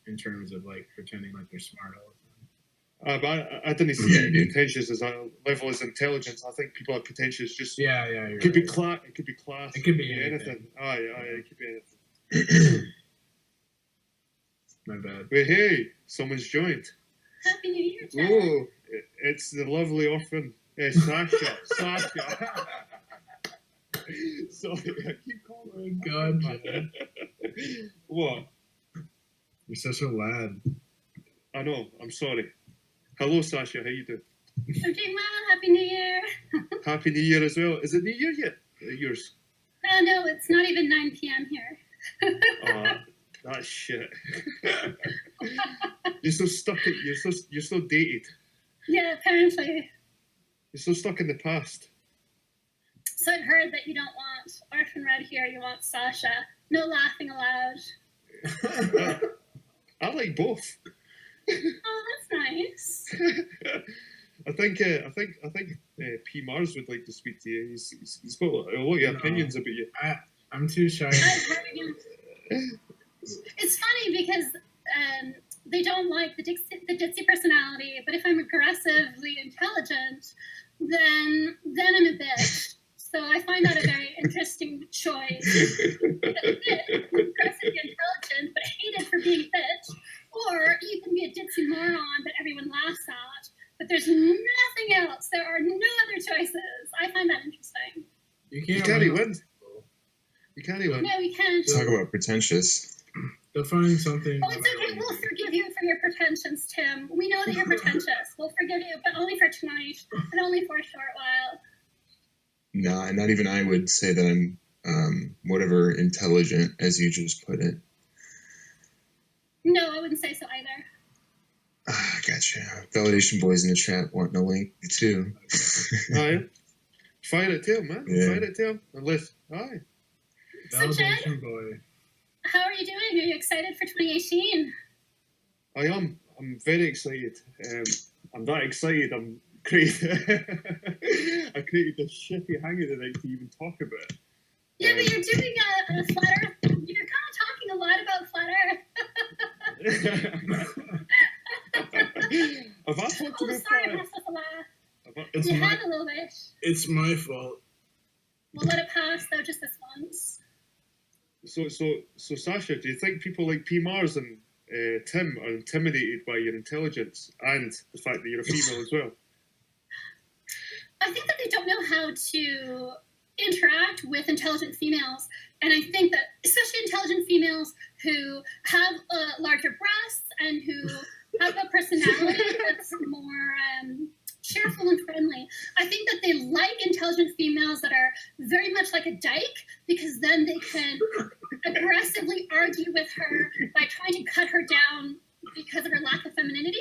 in terms of like pretending like they're smart all the time. But I didn't see it pretentious as a level as intelligence. I think people are pretentious. Just It could be class. It could be class. It could be anything. Aye, it could be anything. My bad. But hey, someone's joined. Happy New Year, Chad. Oh, it's the lovely orphan, Sasha. Sasha. Sorry, I keep calling. Oh my God, Chad. What? You're such a lad. I know. I'm sorry. Hello, Sasha. How you doing? I'm doing well. Happy New Year. Happy New Year as well. Is it New Year yet? Yours? Oh, no, it's not even 9 p.m. here. That shit. You're so stuck. You're so dated. Yeah, apparently. You're so stuck in the past. So I've heard that you don't want Orphan Red here. You want Sasha. No laughing aloud. I like both. Oh, that's nice. I think P. Mars would like to speak to you. He's got a lot of opinions about you. I'm too shy. It's funny because they don't like the ditzy personality, but if I'm aggressively intelligent, then I'm a bitch. So I find that a very interesting choice. Aggressively intelligent, but hated for being a bitch. Or you can be a ditzy moron that everyone laughs at, but there's nothing else. There are no other choices. I find that interesting. You can't win. You can't even. No, we can't. Talk about pretentious. They'll find something. Oh, it's okay. We'll forgive you for your pretensions, Tim. We know that you're pretentious. We'll forgive you, but only for tonight and only for a short while. Nah, not even I would say that I'm whatever intelligent, as you just put it. No, I wouldn't say so either. Gotcha. Validation boys in the chat wanting a link too. Aye. Fire it to him, man. Yeah. Fire it to him. Unless, aye. So, Chad, Validation boy. how are you doing? Are you excited for 2018? I am. I'm very excited. I'm that excited. I'm created. I created this shitty hangout tonight to even talk about it. Yeah, but you're doing a flat Earth. You're kind of talking a lot about flat Earth. Have I talked Oh, about sorry, flat Earth? pass the laugh. It's You my, had a little bit. it's my fault. We'll let it pass, though, just this once. So Sasha, do you think people like P. Mars and Tim are intimidated by your intelligence and the fact that you're a female as well? I think that they don't know how to interact with intelligent females. And I think that, especially intelligent females who have larger breasts and who have a personality that's more cheerful and friendly, I think that they like intelligent females that are very much like a dyke, because then they can aggressively argue with her by trying to cut her down because of her lack of femininity.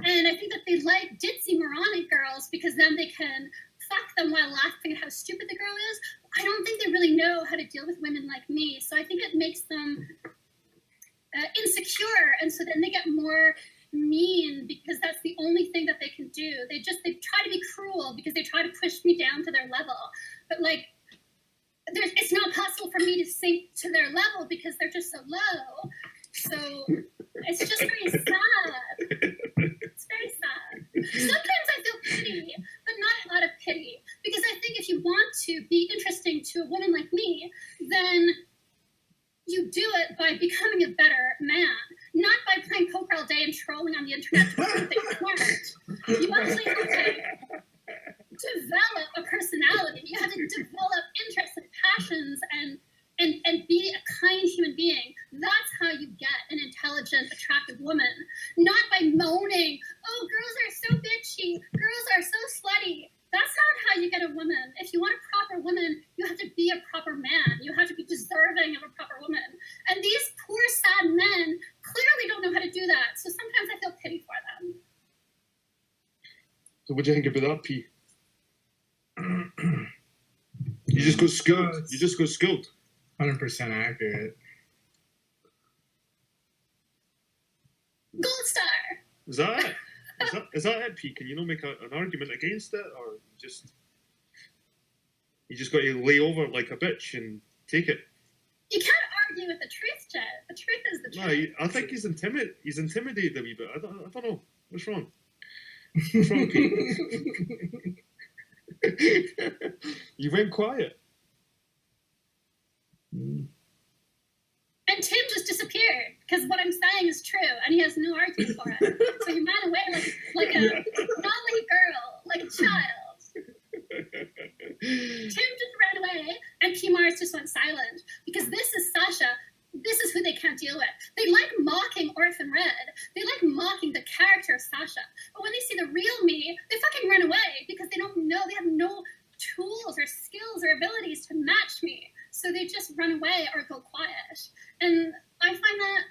And I think that they like ditzy moronic girls because then they can fuck them while laughing at how stupid the girl is. I don't think they really know how to deal with women like me. So I think it makes them insecure. And so then they get more mean because that's the only thing that they can do. They try to be cruel because they try to push me down to their level. But like, it's not possible for me to sink to their level because they're just so low. So it's just very sad. It's very sad. Sometimes I feel pity, but not a lot of pity. Because I think if you want to be interesting to a woman like me, then you do it by becoming a better man. Not by playing poker all day and trolling on the internet to prove that you're smart. You actually have to develop a personality. You have to develop interests and passions and be a kind human being. That's how you get an intelligent, attractive woman. Not by moaning, oh, girls are so bitchy, girls are so slutty. That's not how you get a woman. If you want a proper woman, you have to be a proper man. You have to be deserving of a proper woman. And these poor, sad men clearly don't know how to do that. So sometimes I feel pity for them. So what do you think about that, P? You just got schooled. You just got schooled. 100% accurate. Gold star. Is that it? Is that it, P? Can you not make an argument against it, or you just got to lay over like a bitch and take it? You can't argue with the truth, Jed. The truth is the No, truth. I think he's intimidated a wee bit. I don't know. What's wrong? What's wrong, Kate? You went quiet. And Tim just disappeared because what I'm saying is true, and he has no argument for it. So he ran away like a not like a girl, like a child. Tim just ran away, and P. Mars just went silent because this is Sasha. This is who they can't deal with. They like mocking Orphan Red. They like mocking the character of Sasha. But when they see the real me, they fucking run away because they don't know. They have no tools or skills or abilities to match me. So they just run away or go quiet. And I find that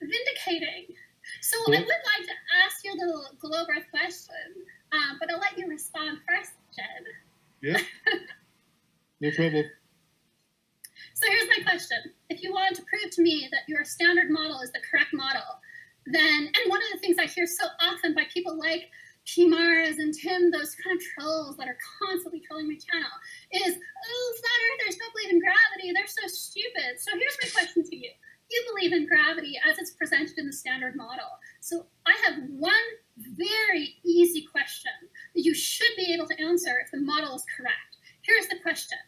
vindicating. So I would like to ask you a little Globe Earth question, but I'll let you respond first, Jed. Yeah. No problem. So here's my question. If you wanted to prove to me that your standard model is the correct model, then, and one of the things I hear so often by people like P. Mars and Tim, those kind of trolls that are constantly trolling my channel, is, oh, flat earthers don't believe in gravity. They're so stupid. So here's my question to you. You believe in gravity as it's presented in the standard model. So I have one very easy question that you should be able to answer if the model is correct. Here's the question.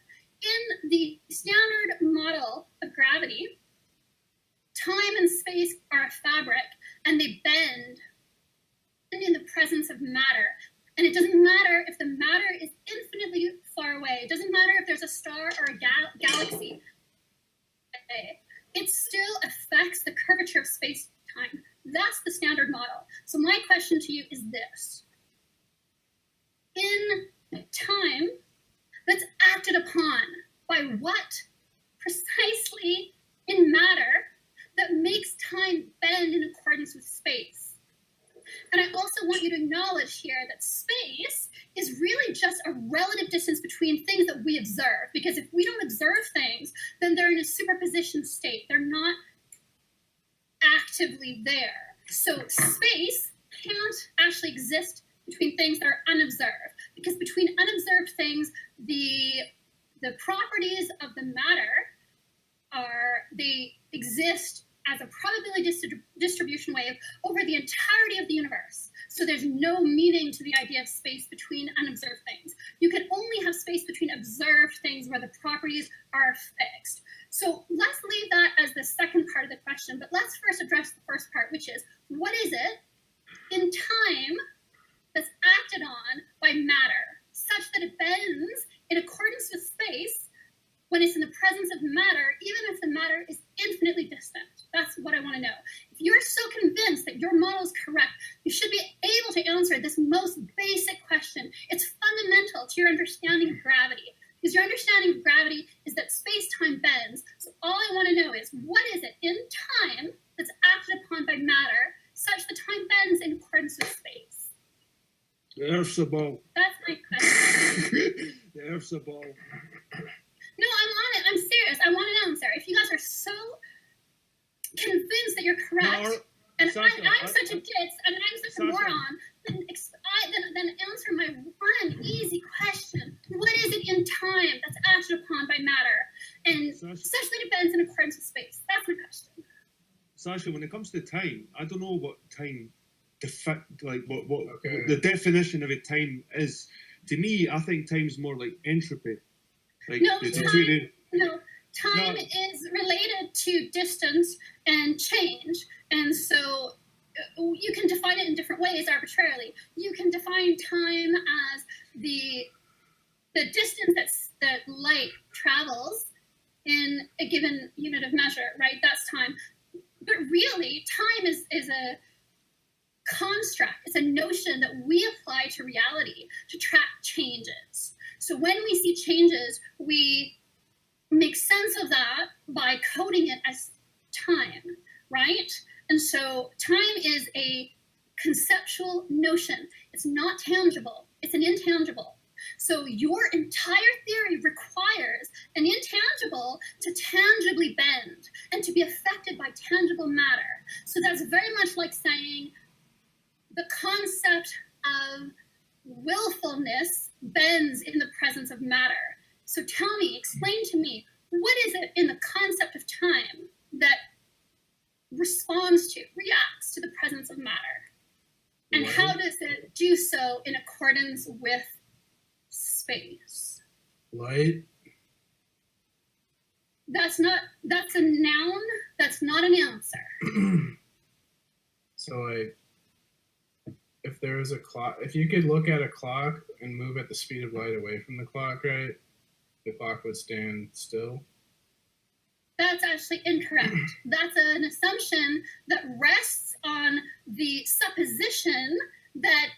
In the standard model of gravity, time and space are a fabric, and they bend in the presence of matter. And it doesn't matter if the matter is infinitely far away. It doesn't matter if there's a star or a galaxy. It still affects the curvature of space-time. That's the standard model. So my question to you is this. In time that's acted upon by what precisely in matter that makes time bend in accordance with space? And I also want you to acknowledge here that space is really just a relative distance between things that we observe. Because if we don't observe things, then they're in a superposition state. They're not actively there. So space can't actually exist between things that are unobserved. Because between unobserved things, the properties of the matter they exist as a probability distribution wave over the entirety of the universe. So there's no meaning to the idea of space between unobserved things. You can only have space between observed things where the properties are fixed. So let's leave that as the second part of the question, but let's first address the first part, which is, what is it in time that's acted on by matter, such that it bends in accordance with space when it's in the presence of matter, even if the matter is infinitely distant? That's what I want to know. If you're so convinced that your model is correct, you should be able to answer this most basic question. It's fundamental to your understanding of gravity, because your understanding of gravity is that space-time bends. So all I want to know is, what is it in time that's acted upon by matter, such that time bends in accordance with space? The Earth's a ball. That's my question. The Earth's a ball. No, I'm on it. I'm serious. I want an answer. If you guys are so convinced that you're correct, No, and Sasha, I'm such a ditz, and I'm such a Sasha. moron, then answer my one easy question. What is it in time that's acted upon by matter, and Sasha. such that it bends in accordance with space? That's my question. Sasha, when it comes to time, I don't know what time, what Okay. the definition of a time is. To me, I think time's more like entropy. Like No, the time- deterioration. No, time No. is related to distance and change, and so you can define it in different ways arbitrarily. You can define time as the distance that light travels in a given unit of measure, right? That's time. But really, time is a construct. It's a notion that we apply to reality to track changes. So when we see changes, we make sense of that by coding it as time, right? And so time is a conceptual notion. It's not tangible. It's an intangible. So your entire theory requires an intangible to tangibly bend and to be affected by tangible matter. So that's very much like saying the concept of willfulness bends in the presence of matter. So tell me, explain to me, what is it in the concept of time that responds to, reacts to the presence of matter? And how does it do so in accordance with space? Light. That's a noun. That's not an answer. So like, if there was a clock, if you could look at a clock and move at the speed of light away from the clock, right? The clock would stand still. That's actually incorrect. That's an assumption that rests on the supposition that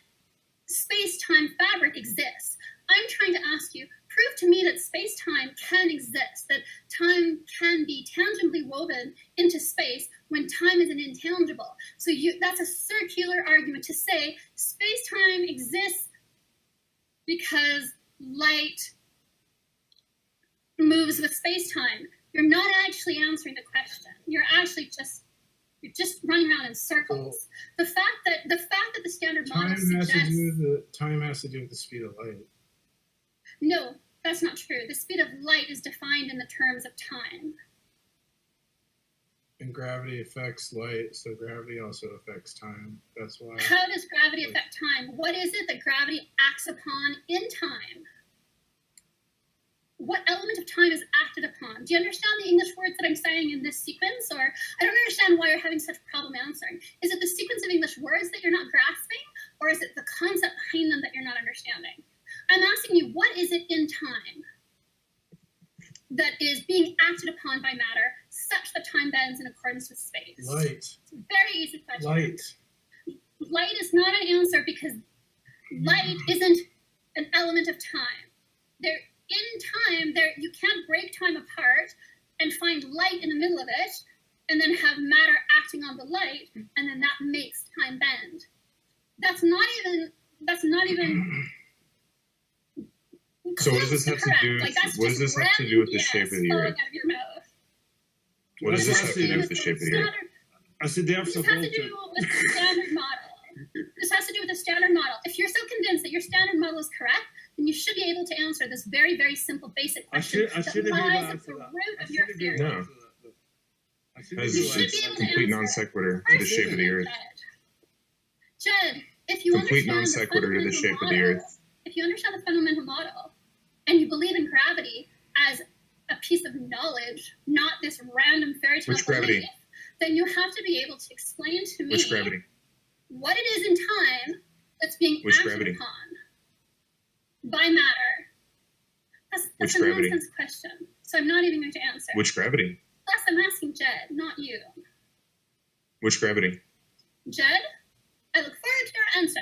space-time fabric exists. I'm trying to ask you, prove to me that space-time can exist, that time can be tangibly woven into space when time is an intangible. So that's a circular argument to say space-time exists because light moves with space-time. You're not actually answering the question. You're just running around in circles. The fact that the standard model suggests time has to do with the speed of light. No, that's not true. The speed of light is defined in the terms of time. And gravity affects light, so gravity also affects time. That's why. How does gravity affect time? What is it that gravity acts upon in time? What element of time is acted upon? Do you understand the English words that I'm saying in this sequence? Or I don't understand why you're having such a problem answering. Is it the sequence of English words that you're not grasping? Or is it the concept behind them that you're not understanding? I'm asking you, what is it in time that is being acted upon by matter such that time bends in accordance with space? Light. It's a very easy question. Light. Light is not an answer because light isn't an element of time. You can't break time apart and find light in the middle of it and then have matter acting on the light and then that makes time bend. That's not even So what does this have to do? What does this have to do with the shape of the Earth? What does this have to do with the shape of the Earth? This has to do with the standard model. This has to do with the standard model. If you're so convinced that your standard model is correct, then you should be able to answer this very, very simple, basic question that lies at the root of your theory. No. It's complete non sequitur to the shape of the Earth. Jed, if you Complete non understand sequitur to the shape of the Earth. If you understand the fundamental model and you believe in gravity as a piece of knowledge, not this random fairy tale Which gravity? belief, then you have to be able to explain to me Which gravity? what it is in time that's being Which acted gravity? upon by matter. That's Which a gravity? nonsense question. So I'm not even going to answer. Which gravity? Plus, I'm asking Jed, not you. Which gravity? Jed, I look forward to your answer.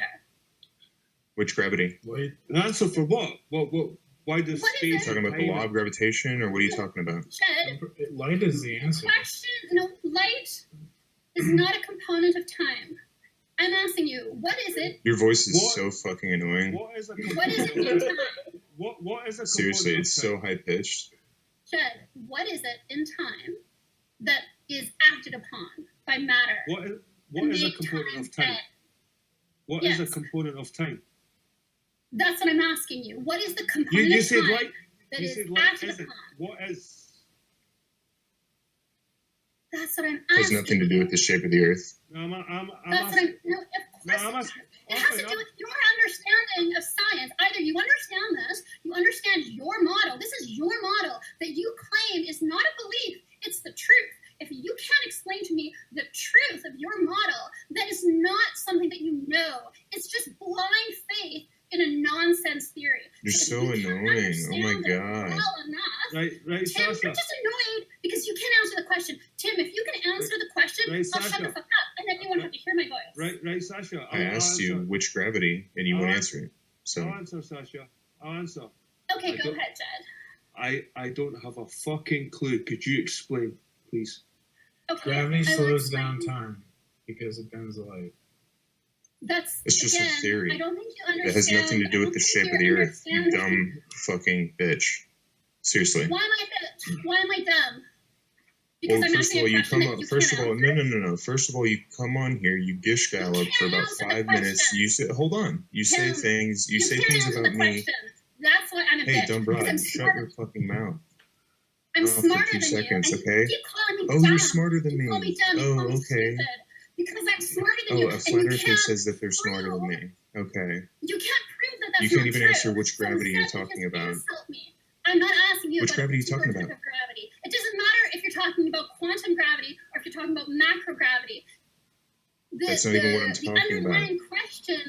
Which gravity? Light. An answer for what? Why does What is space... it? Talking about the law of gravitation, or what are you talking about? Jed, Light is the answer. light is not a component of time. I'm asking you, what is it? Your voice is What? so fucking annoying. What is a What is it in time? What is a Seriously, component it's of so time? high pitched. Jed, what is it in time that is acted upon by matter? What is a Make component of bend? time? What is a Yes. component of time? That's what I'm asking you. What is the You component of said time light. that You is said light acted isn't. upon? What is? That's what I'm It has asking. nothing to do with the shape of the Earth. No, I'm That's what asking. I'm. No, of No, course I'm it asking. does. It has to do with your understanding of science. Either you understand this, you understand your model. This is your model that you claim is not a belief, it's the truth. If you can't explain to me the truth of your model, that is not something that you know. It's just blind faith in a nonsense theory. You're if so you can't annoying. Oh my understand it God. Well enough. Right, Tim, Sasha. you're just annoyed because you can't answer the question. Tim, if you can answer the question, Right, I'll shut Sasha. the fuck up, and then you won't have to hear my voice. Right, Sasha. I asked you which gravity, and you won't answer it. So I'll answer, Sasha. I'll answer. Okay, I go don't- ahead, Jed. I don't have a fucking clue. Could you explain, please? Okay, Gravity I will slows explain. down time because it bends the light. That's It's just a again, theory. I don't think you understand. it has nothing to do with the shape of the Earth, you understanding- dumb fucking bitch. Seriously. Why am I bitch? Why am I dumb? Well, I'm first of asking all, a you question come that up. you First of can't all, no, answer. no, no, no. First of all, you come on here, you gish gallop for about answer the 5 minutes. question. You say, hold on. You say Tim, things. You say can't things answer about the me. question. That's why I'm a Hey, bitch. dumb because broad, I'm shut smart. your fucking mouth. I'm off for smarter 2 than seconds, you. okay? And you keep calling me Oh, dumb. you're smarter than You me. call me dumb. You Oh, call me okay. stupid. Because I'm smarter than Oh, you. a And flat you earther can't says that they're smarter than prove, me. Okay. you can't prove that that's You can't not even true. answer which So gravity you're instead, you talking just about. insult me. I'm not asking you Which about gravity are a you talking particular about? type of gravity. It doesn't matter if you're talking about quantum gravity or if you're talking about macrogravity. That's not even what I'm talking about. The underlying question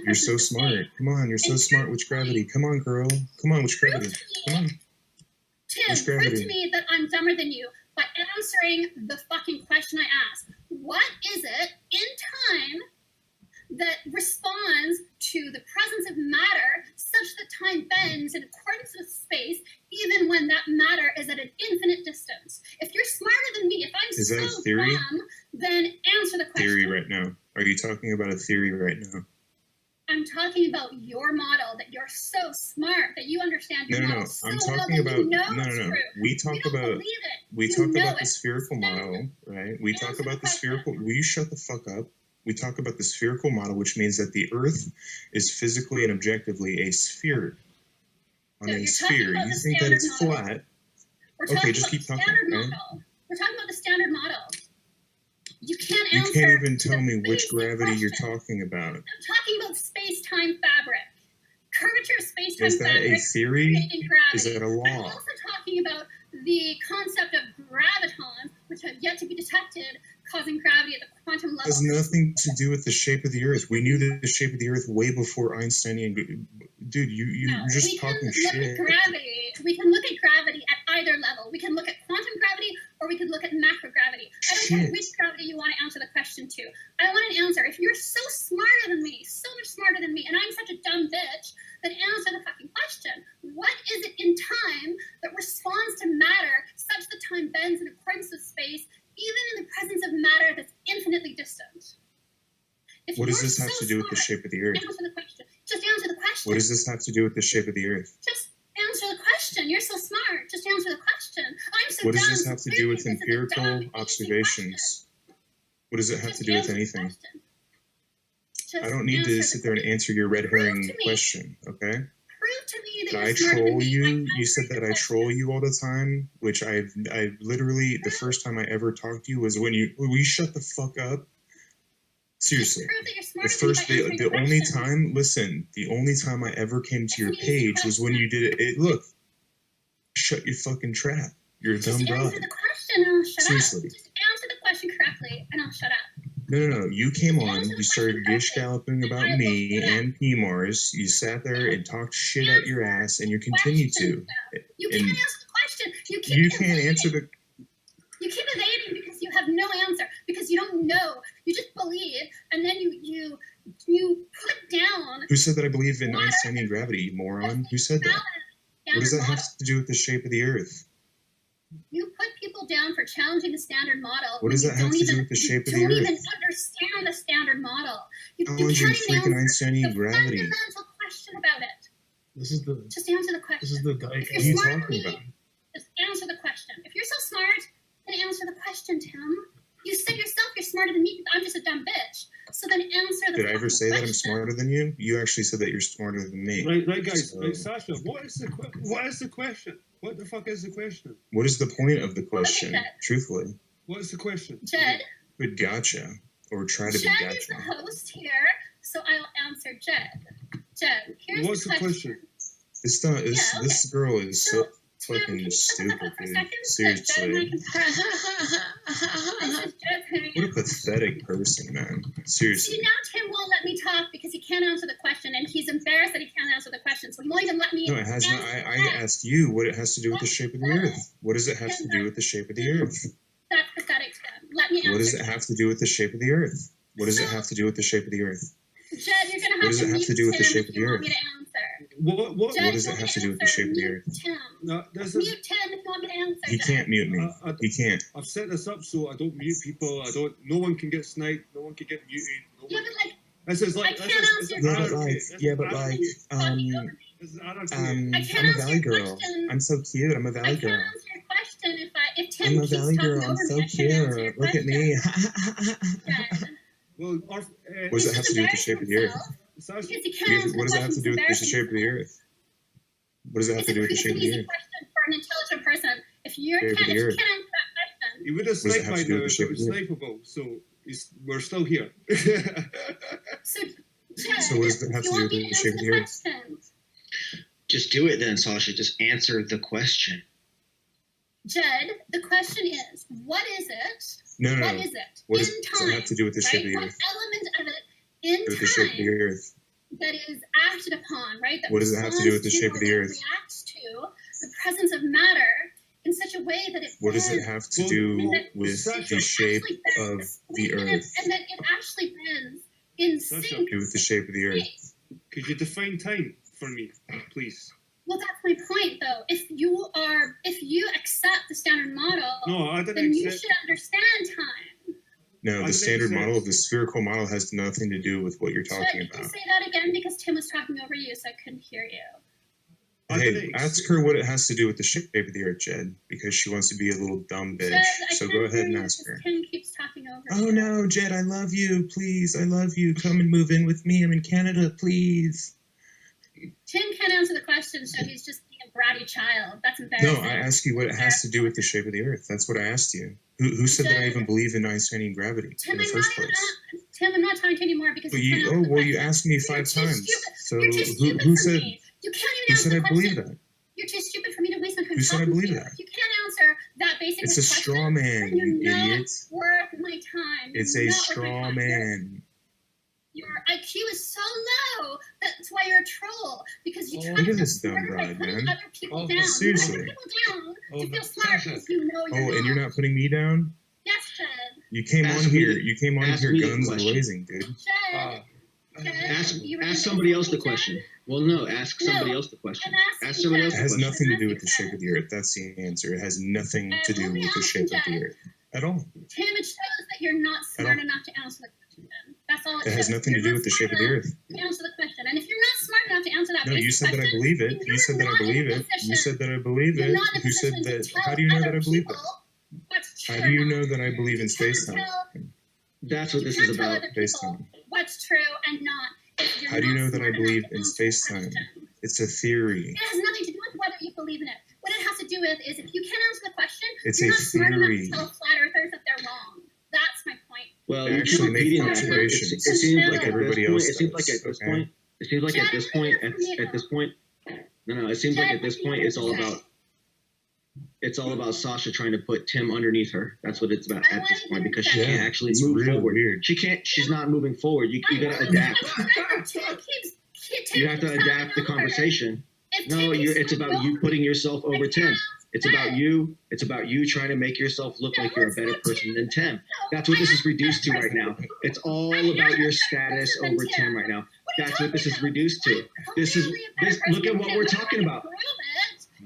You're so is the smart. same. Come on, you're so And smart. Which gravity? Come on, girl. Come on, which Prove gravity? to me, Come on. Tim, Which prove gravity? to me that I'm dumber than you by answering the fucking question I asked. What is it in time that responds to the presence of matter such that time bends in accordance with space, even when that matter is at an infinite distance? If you're smarter than me, if I'm Is that so a theory? dumb, then answer the question. Theory right now. Are you talking about a theory right now? I'm talking about your model, that you're so smart, that you understand your No. model so I'm well talking that about you know no. it's true. We talk You don't about believe it. we You talk know about the it. spherical Then model, right? We talk answer the about the question. spherical. Will you shut the fuck up? We talk about the spherical model, which means that the Earth is physically and objectively a sphere. On So a you're sphere, talking about you the think that standard it's model. flat. We're Okay, talking just about keep the talking, standard okay? model. We're talking about the standard model. You can't You answer. can't even tell the me which basic gravity you're question. talking about. I'm talking about space-time fabric. Curvature of space-time Is that fabric a theory? creating gravity. Is that a I'm law? also talking about the concept of gravitons, which have yet to be detected, causing gravity at the quantum It level. has nothing to do with the shape of the Earth. We knew the shape of the Earth way before Einsteinian. Dude, you're No, just we can talking look shit. at gravity. We can look at gravity at either level. We can look at quantum gravity or we could look at macrogravity. I don't care Shit. which gravity you want to answer the question to. I want an answer. If you're so smarter than me, so much smarter than me, and I'm such a dumb bitch, then answer the fucking question. What is it in time that responds to matter such that time bends in accordance with space, even in the presence of matter that's infinitely distant? If What does you're this have so to do with the smart, shape of the Earth? answer the question. Just answer the question. What does this have to do with the shape of the Earth? Just answer the question. You're so smart. Just answer the question. I'm so What does dumb. this have to do with This is a dumb, empirical easy observations? What does it have Just to do with answer the anything? question. Just I don't need answer to the sit there and question. answer your red Prove herring to me. question, okay? Prove to me that Did I you're smarter than troll me by you? You said answering that the I question. troll you all the time, which I literally, the first time I ever talked to you was when will you shut the fuck up? Seriously. Just prove that you're The smarter than me first, by answering the the only question. time, listen, the only time I ever came to your It's an easy page was when you did it. Look, shut your fucking trap. You're a Just dumb answer broad. the question and I'll shut Seriously. up. Just answer the question correctly and I'll shut up. No. You came Just on, answer the you started question gish correctly. galloping about I will me shut up. and PMARS. You sat there and talked shit out your ass, and you continue to. You And can't answer the question. You keep you can't evading. answer the. You keep evading because you have no answer, because you don't know. You just believe, and then you put down. Who said that I believe in Matter. Einsteinian gravity, you moron? Who said that? Standard What does that model. have to do with the shape of the Earth? You put people down for challenging the standard model. What does when that you have don't to even, do with the shape of you the don't even Earth? understand the standard model. You Challenging can't even freaking answer Einsteinian the gravity. fundamental question about it. This is the Just answer the question. this is the dike. If What are you're you smarter than talking me, about? just answer the question. If you're so smart, then answer the question, Tim. You said yourself you're smarter than me. I'm just a dumb bitch. So then answer the Did I ever say that I'm question. smarter than you? You actually said that you're smarter than me. Right, guys. So- Right, Sasha. What is the question? What the fuck is the question? What is the point of the question? Jed. Truthfully. What is the question? Jed, But gotcha. Or try to be Jed is the gotcha. host here, so I'll answer Jed. Jed, here's What's the question? This not this Yeah, this girl is so Tim, can fucking you shut the fuck stupid, up for a dude. second? Seriously. This is Jed saying. What a pathetic person, man. See, Seriously. now Tim won't let me talk because he can't answer the question, and he's embarrassed that he can't answer the question, so he won't even let me No, it has not. answer I that. asked you what it has to do with the shape of the Earth. What does it have to do with the shape of the Earth? That's pathetic, Tim. Let me answer. What does it have to do with the shape of the Earth? What does it have to do with the shape of the Earth? Jed, you're gonna What have does to it have mute to do with the Tim shape if of the you want Earth? me to answer. What? Jed, does you it want have me to do with the answer? shape of the Mute Earth? Tim. No, this Mute is. Tim if you want me to answer. He Jed. can't mute me. He can't. I've set this up so I don't mute people. No one can get sniped. No one can get muted. Yeah, but like, This is like. I This can't is answer Yeah, but anarchy. like, This is yeah, but anarchy. like, This is anarchy. I can't I'm a answer valley your girl. question. I'm so cute. I'm a I valley can't girl. answer your question if Tim I'm a keeps valley talking girl. over I'm me. so I can't answer your cute. Look at question. me. Jed. Well, What does He's it have just to do with the shape of the Earth? embarrassing himself Sasha, because he can't answer What does the it have to question. do with the He's shape of the embarrassing Earth? What does it have himself. to do with the It's shape an of the easy Earth? question for an intelligent person. If if you can't answer that question, He would have What does it sniped have by to do now with if the it was shape of snipeable. So we're still here. so Jed, So what does that have you to do want with me the to shape answer of the the earth? question? Just do it then, Sasha. Just answer the question. Jed, the question is, what is it? No. What is it? What in does time, it have to do with the shape right? of the What earth? element of it in With the shape of the time earth. that is acted upon, right? That What does it have to do with the responds shape of the or earth? reacts to the presence of matter in such a way that it What does it bends, have to Well, do well, with Sasha, the shape actually of bends. the Wait a minute, earth? and that it actually bends in Sasha, sync Do with the shape of the earth. space. Could you define time for me, please? Well, that's my point, though. If you accept the standard model, No, I then didn't you accept. should understand time. No, I the didn't standard accept- model, the spherical model, has nothing to do with what you're Jed, talking could you about. say that again? Because Tim was talking over you, so I couldn't hear you. I Hey, didn't ask her what it has to do with the shape of the earth, Jed, because she wants to be a little dumb bitch. Jed, I So can't go hear ahead and you ask because her. Tim keeps talking over Oh you. no, Jed, I love you. Please, I love you. Come and move in with me. I'm in Canada, please. Tim can't answer the question, so he's just being a bratty child. That's No, embarrassing. I asked you what it has to do with the shape of the earth. That's what I asked you. Who said that I even believe in Einsteinian gravity Tim, in the I'm first not even place? Tim, I'm not talking to you anymore because But you can't you, answer oh the well, you question. asked me You're 5 too times. stupid. So You're too stupid who for said me. You can't even who answer said the I question. believe that? You're too stupid for me to waste my time Who said I talking believe to you. that? If you can't answer that basic It's a question, straw man, then you're you not idiot. worth my time. You're It's a not worth my straw time. man. Your IQ is so low. That's why you're a troll. Because you try Look to at feel this dumb smarter by broad, putting man. other people Oh, down. seriously. You put people down Oh, to but feel smart Sasha. because you know you're Oh, and not. you're not putting me down? Yes, Jed. You came Ask on me here. the- You came on ask here me the guns question. blazing, dude. Jed. Uh, Jed, Ask you were ask gonna somebody say else the something, question. Well, no, ask somebody No, else the question. I'm asking Ask somebody Jed. else It the has question. nothing to do with the shape of the earth. That's the answer. It has nothing to do with the shape of the earth at all. Tim, it shows that you're not I smart don't- enough to answer the question. That's all it It has shows. nothing to You're do not with the shape of smart the enough earth. to answer the question. And if you're not smart enough to answer that No, you basic said that I question, believe it. then You you're said that I not in a believe it. You position- said that I believe you're it. not in a Who said position to that? tell How do you know other that I believe that? people what's true How or do you not. know that I believe in You can't space time? tell- That's what you this can't is tell about. other Space people time. what's true and not if you're How do you not know that I smart believe enough to in answer the space time? question. It's a theory. It has nothing to do with whether you believe in it. What it has to do with is if you can't answer the question, It's you're a not smart enough theory. to tell flat earthers that they're wrong. That's my point. Well, They you actually keep make repeating that. fluctuations, It seems like like at everybody this point, else it seems like does, at this okay? point, it seems like Jed, at this I point, wanna hear from at this you. point, no, it seems like Jed, at this what do you point, have it's to all say? about, it's all about Sasha trying to put Tim underneath her. That's what it's about I at wanna this point hear because from she you. can't Yeah, actually it's move real forward. weird. She's not moving forward. You gotta adapt. You have to adapt the conversation. No, it's about you putting yourself over Tim. It's about you. It's about you trying to make yourself look like you're a better person than Tim. That's what this is reduced to right now. It's all about your status over Tim right now. That's what this is reduced to. This. Look at what we're talking about.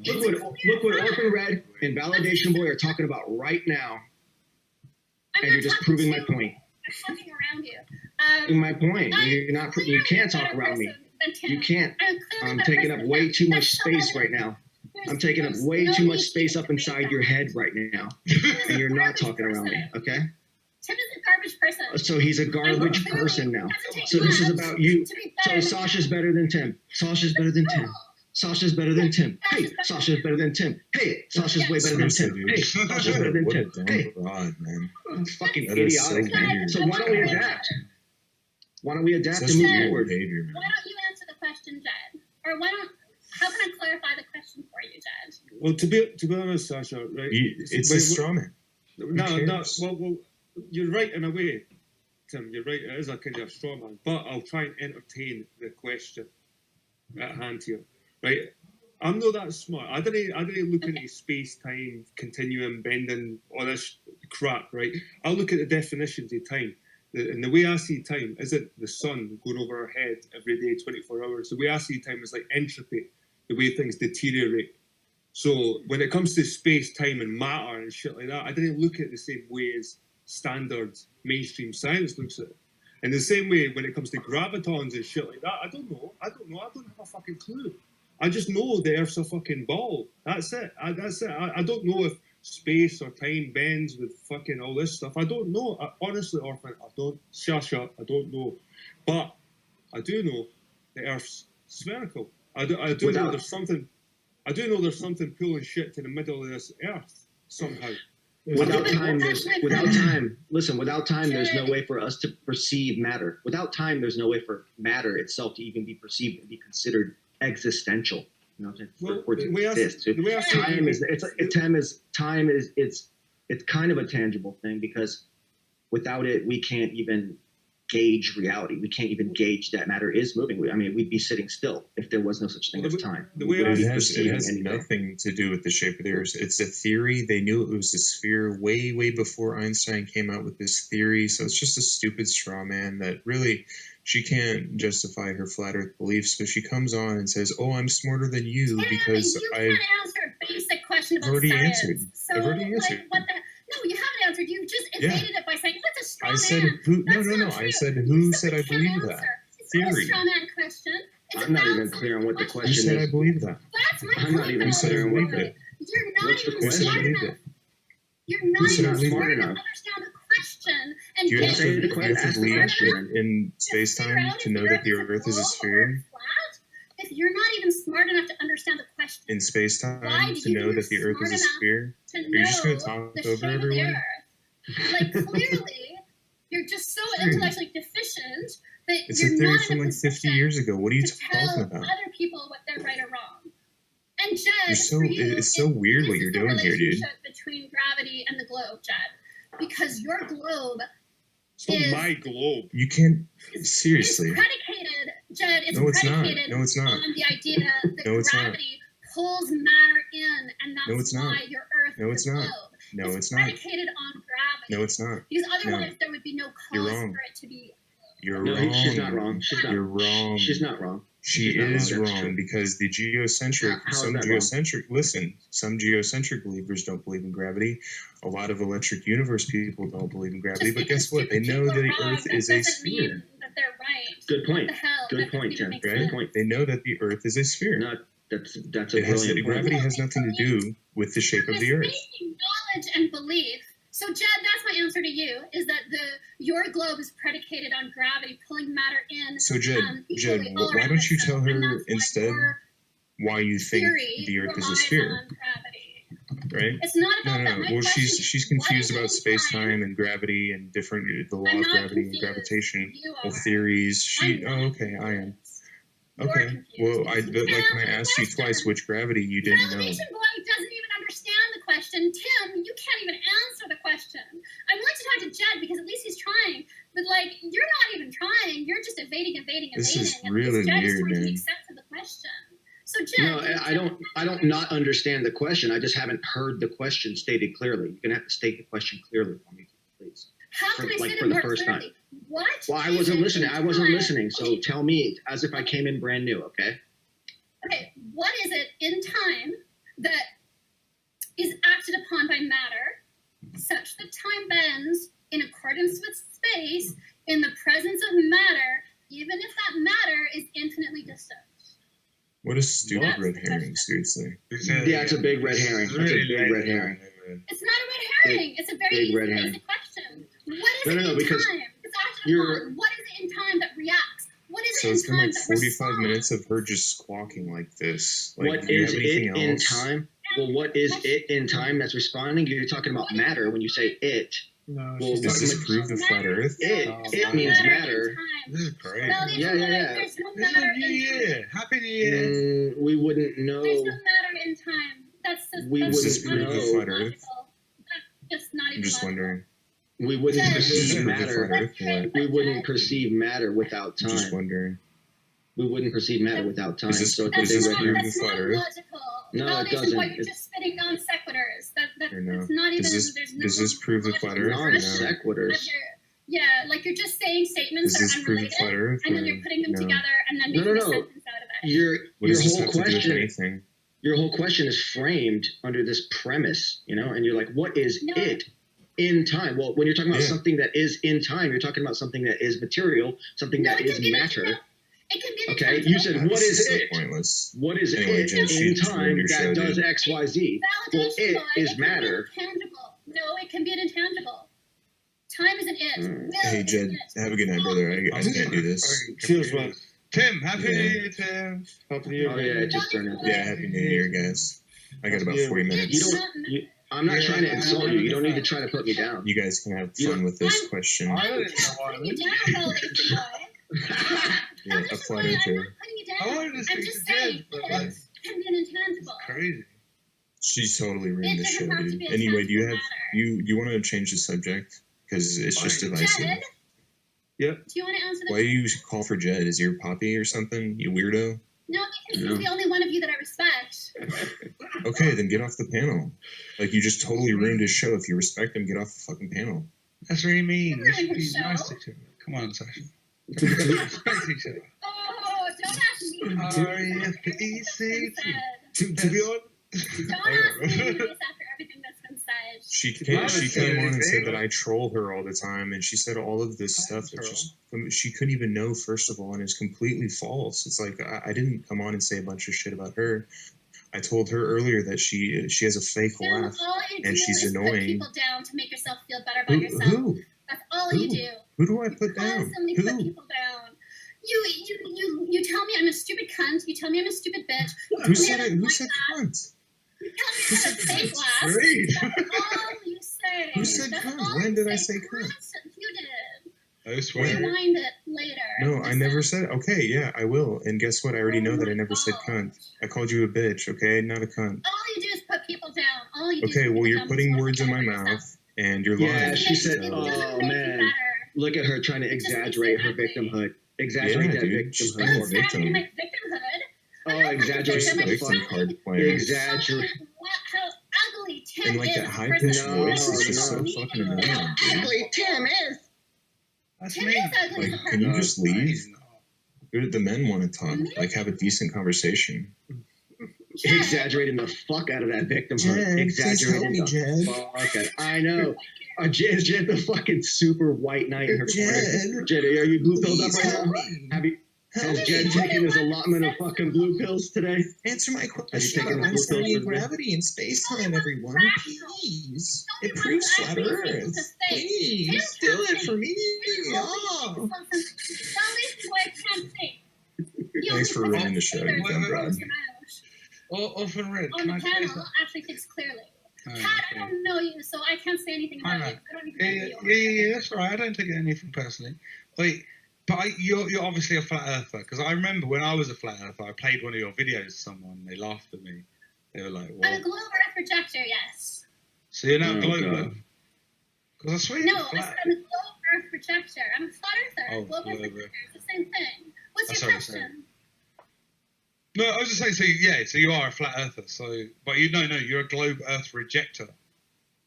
Look what Orphan Red and Validation Boy are talking about right now, and you're just proving my point. I'm talking around you. My point. You're not. You can't talk around me. You can't. I'm taking up way too much space right now. I'm taking up way too much space up inside your head right now, and you're not talking around me. Okay? Tim is a garbage person. So he's a garbage person now. So this is about you. So Sasha's better than Tim. Sasha's better than Tim. Sasha's better than Tim. Hey, Sasha's better than Tim. Hey, Sasha's way better than Tim. Hey, Sasha's better than What a Tim. dumb Hey, broad, man. fucking That is so idiotic, man. weird. So why don't we adapt? Why don't we adapt Such and move weird forward? behavior, Why man. don't you answer the question, Jed? Or how can I clarify the question for you, Jed? Well, to be honest, Sasha, right? It's a straw man. No, cares? well, you're right in a way, Tim. You're right. It is a kind of straw man. But I'll try and entertain the question at hand here, right? I'm not that smart. I didn't look into space-time continuum, bending, all this crap, right? I'll look at the definitions of time. And the way I see time isn't the sun going over our head every day, 24 hours. The way I see time is like entropy, the way things deteriorate. So when it comes to space, time, and matter and shit like that, I didn't look at it the same way as standard mainstream science looks at it. In the same way, when it comes to gravitons and shit like that, I don't know. I don't have a fucking clue. I just know the Earth's a fucking ball. That's it. I don't know if space or time bends with fucking all this stuff. I don't know. Honestly, Orphan, I don't. Sasha, I don't know. But I do know the Earth's spherical. I do know there's something I do know there's something pulling shit to the middle of this earth somehow. Without time, there's no way for us to perceive matter. Without time, there's no way for matter itself to even be perceived and be considered existential. You know, for it to exist. So time is it's kind of a tangible thing, because without it, we can't even gauge reality. We can't even gauge that matter is moving. I mean, we'd be sitting still if there was no such thing as time. It has nothing to do with the shape of the Earth. It's a theory. They knew it was a sphere way, way before Einstein came out with this theory. So it's just a stupid straw man that really, she can't justify her flat Earth beliefs. But she comes on and says, "Oh, I'm smarter than you because you can't answer a basic question about already science. answered. So, I've already answered. Like, what the? No, you haven't answered. You just evaded it by saying, "What's a straw I man?" said, "Who?" No. That's I true. said, You "Who simply said I can't believe answer. that?" It's not a Theory. straw man question. It's I'm not even about clear on what the Who question said I is. believe that? That's my I'm point. not even though. clear on what the- You're not what's the even question? smart I believe enough. it. You're Who not said I even believe smart it? enough to understand the question and Do you get have Say to, the it. question. you have to Ask the believe question. in space-time to know that the Earth is a sphere? If you're not even smart enough to understand the question, In why space-time do to you know think that the you're Earth is a smart sphere? to Are you just going know to talk the over shape of the everyone? Earth? Like, clearly, you're just so True. intellectually deficient that It's a you're theory not from in a like 50 position years ago. What are you to tell talking about? other people what they're right or wrong. And Jed, It's so weird what you're doing here, dude. This is the relationship between gravity and the globe, Jed, because your globe It's not is- my globe. You can't, is seriously. predicated, Jed. It's No, it's not. predicated No, it's not. on the idea that No, it's not. gravity pulls matter in, and that's No, it's not. why your Earth No, is it's a not. globe. No, it's it's not. predicated on gravity. No, it's not. Because otherwise, there would be no You're cause wrong. for it to be. You're No, wrong. she's not wrong. She's not. You're wrong. She's not wrong. She She's not is wrong, that's wrong true. because the geocentric, How is some that wrong? geocentric, listen, some geocentric believers don't believe in gravity. A lot of electric universe people don't believe in gravity. Just But because guess what? They stupid know people that are the wrong, Earth that is a doesn't mean sphere. that they're right. Good point. What the hell? Good That doesn't point, even Tim. make Good sense. point. They know that the Earth is a sphere. Not that's a It has, brilliant point. gravity has nothing to do with the shape of the Earth. Mismaking knowledge and belief. So, Jed, that's my answer to you: is that your globe is predicated on gravity pulling matter in. So, Jed, equally all why around don't you itself, tell and her that's why instead your why you think theory the Earth is a relies sphere, on gravity. right? It's not about that. No. My Well, question she's is, confused what about is it space in time? time and gravity and different the law I'm of not gravity and confused. gravitation You of are. theories. I'm not Okay, I am. confused. You're Okay. confused. Well, but like when I Tim, asked you question. twice which gravity you didn't know. Validation boy doesn't even understand the question. Tim, you can't even answer the question. I'm willing to talk to Jed because at least he's trying. But like, you're not even trying. You're just evading. This is And really Jed is weird, trying to man. make sense of the question. So Jed, No, I don't not understand the question. I just haven't heard the question stated clearly. You're gonna have to state the question clearly for me, please. How can I like, say for it the more first clearly? What? Well, I is wasn't it listening. in I wasn't time? listening. So tell me as if I came in brand new, okay? Okay, what is it in time that is acted upon by matter such that time bends in accordance with space in the presence of matter, even if that matter is infinitely distant? What a stupid That's red the herring, question. seriously. Yeah, it's a big red herring. That's a big red herring. It's not a red herring. It's a very big easy, red herring. basic question. What is No, it no, in because time that's acted you're- upon? What is it in time that reacts? What is So it it's in been time like that 45 responds? minutes of her just squawking like this. Like, What do you is have it anything in else? time? Well, what is it in time that's responding? You're talking about matter when you say it. No, Well, she's Does what- this talking prove the flat Earth? It means matter. This is crazy. Yeah. There's no matter in time. Happy New Year. We wouldn't know. There's no matter in time. That's just, We that's wouldn't just not know. even Flat Earth? logical. That's just not I'm even just logical. wondering. We wouldn't Yeah. Does this perceive prove the matter. flat Earth? or what? We wouldn't perceive matter without I'm just time. wondering. We wouldn't perceive matter without time. Is this- So it's That's a big this red not, prove herring. the that's flat not Earth? logical. No, it Validation doesn't. Boy, you're just spitting non sequiturs. Or no? That's not even. Does this prove the flat Earth? logical or Non no? progression sequiturs. of your- Yeah, like you're just saying statements Does that this are prove the unrelated, flat Earth? and then or you're putting them no? together, and then No, making no, a no. sentence out of it. What Your does this whole have to do with question. anything? Your whole question is framed under this premise, and you're like, what is No. it in time? Well, when you're talking about Yeah. something that is in time, you're talking about something that is material, something No, that it is can be matter. It can be an Okay, intangible. you said, what This is so it? pointless. What is Anyway, it Jen, in she's time ruined your that show, does dude. X, Y, Z? Well, Validation it Boy, is can be matter. intangible. No, it can be an intangible. Time isn't it. Will Hey, isn't Jed, it. have a good night, brother. I can't do this. Cheers, man. Tim, happy New Year, Tim. Happy New Year. Oh yeah, it just turned out. Yeah, happy New Year, guys. I got about 40 minutes. I'm not trying to insult you. You don't need to try to put me down. You guys can have fun with this question. I don't know why. Putting you down, though, Lazy boy. Yeah, a flutter too. I'm not putting you I down. wanted to I'm speak just to saying Jen, but it like, can be an intangible. crazy. She's totally It ruined the doesn't show, have to dude. be a Anyway, do you have tangible you want to change the subject? Because it's just divisive. Jed? Yeah. Do you want to answer the Why do you call for Jed? Is he your poppy or something? You weirdo. No, because he's the only one of you that I respect. Okay, then get off the panel. Like, you just totally ruined his show. If you respect him, get off the fucking panel. That's really mean. We should Ruined be his show. nice to each other. Come on, Sasha. Respect each other. Oh, don't ask me. R-E-F-E-C-T. To be honest. Don't ask me to do this after everything that's been said. She came on and said that I troll her all the time, and she said all of this stuff that she couldn't even know, first of all, and it's completely false. It's like, I didn't come on and say a bunch of shit about her. I told her earlier that she has a fake laugh, and she's annoying. Put people down to make yourself feel better about yourself. Who? That's all you do. Who do I put down? Constantly Who? put people down. You tell me I'm a stupid cunt. You tell me I'm a stupid bitch. Who said cunt? You tell me I'm a fake laugh. Great. That's all you say. Who said That's cunt? all When you did I say cunt? constantly. You did. I swear. Rewind it later. No, I never said. Okay, yeah, I will. And guess what? I already know that I never said cunt. I called you a bitch. Okay, not a cunt. All you do is put people down. All you do Okay, is well, put you're people putting down. words in my mouth, and you're Yeah, lying. she said, It "Oh doesn't make you man, better. look at her trying to exaggerate her victimhood. Exaggerate Yeah, that dude, she's victimhood. being Don't victim. exaggerate my victimhood. Oh, exaggerate She's a the victim fuck. card player. Exaggerate. How ugly Tim And like is. that as a high person. pitched No, voice is just no. so fucking annoying. How Dude. ugly Tim is. That's Tim me. is ugly as a Like, can you person. just leave? The men want to talk, like have a decent conversation. Jed, Exaggerating the fuck out of that victimhood. Exaggerating the Jed. fuck out. I know. Jed, the fucking super white knight in her corner. Jed, are you blue pilled up right now? Has Jed taken his allotment of fucking blue pills today? Answer my Has he question. taken his I'm blue studying pills for today? gravity and space time, everyone. Please. It Only proves one flat actually Earth. thinks to say. Please, do it for me. Oh. Thanks for ruining the show, you dumb broad. Often read. On Can the I say panel something? actually thinks clearly. Oh, Kat, I okay. don't know you, so I can't say anything I about know. you. I don't even Yeah, know you. yeah, that's all right. I don't take anything personally. Like, but you're obviously a flat earther, because I remember when I was a flat earther, I played one of your videos to someone. They laughed at me. They were like, I'm "What?" a globe earth projector, yes. So you're now Oh, global. God. Because I swear No, you're I flat. said I'm a globe earth projector. I'm a flat earther. Oh, globe earth globe projector. It's the same thing. What's That's your what I'm saying. question? No, I was just saying. So you are a flat earther. So, but you're a globe Earth rejector.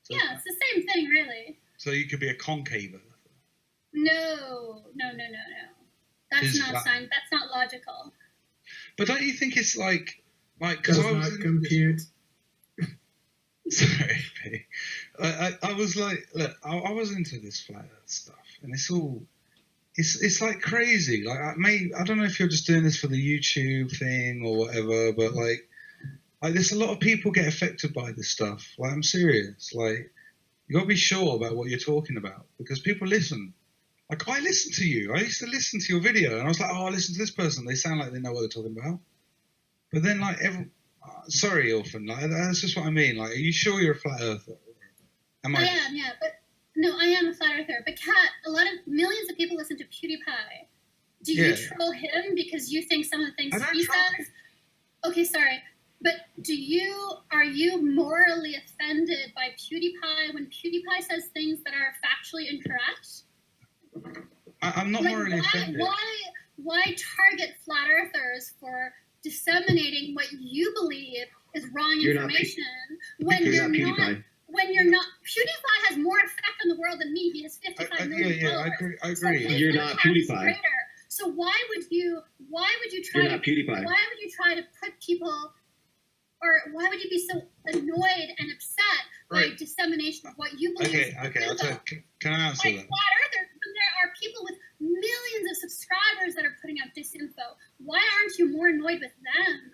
So, Yeah, it's the same thing, really. So you could be a concave earther. No. That's Is not that- science. That's not logical. But don't you think it's like because Does I was not compute. Sorry, P. I was like, look, I was into this flat Earth stuff, and it's like crazy. Like I don't know if you're just doing this for the YouTube thing or whatever, but like there's a lot of people get affected by this stuff. Like I'm serious. Like you gotta be sure about what you're talking about because people listen. Like I listened to you. I used to listen to your video, and I was like, oh, I listen to this person. They sound like they know what they're talking about. But then like sorry, Orphan. Like that's just what I mean. Like, are you sure you're a flat earther? I am, yeah, but no, I am a flat earther. But Kat, millions of people listen to PewDiePie. Do you troll him because you think some of the things he says? Okay, sorry, but are you morally offended by PewDiePie when PewDiePie says things that are factually incorrect? I'm not morally offended. Why target flat earthers for disseminating what you believe is wrong information when you're not? When you're not, PewDiePie has more effect on the world than me. He has 55 million followers. I agree. So you're not PewDiePie. So why would you try You're not PewDiePie. Why would you try to put people, or why would you be so annoyed and upset by dissemination of what you believe? Okay. Can I answer that? Flat earthers, when there are people with millions of subscribers that are putting out disinfo, why aren't you more annoyed with them?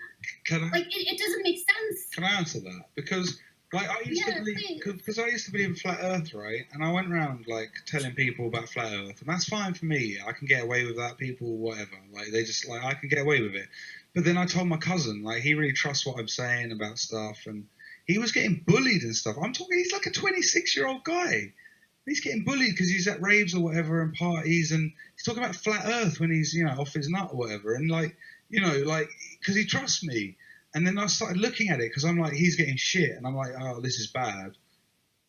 It doesn't make sense. Can I answer that? Because like used to believe, because I used to believe in flat Earth, right? And I went around like telling people about flat Earth, and that's fine for me. I can get away with that. People, whatever, like they just like I can get away with it. But then I told my cousin, like he really trusts what I'm saying about stuff, and he was getting bullied and stuff. I'm talking, he's like a 26-year-old guy. He's getting bullied because he's at raves or whatever and parties, and he's talking about flat Earth when he's, off his nut or whatever, and like, because he trusts me. And then I started looking at it because I'm like, he's getting shit, and I'm like, oh, this is bad.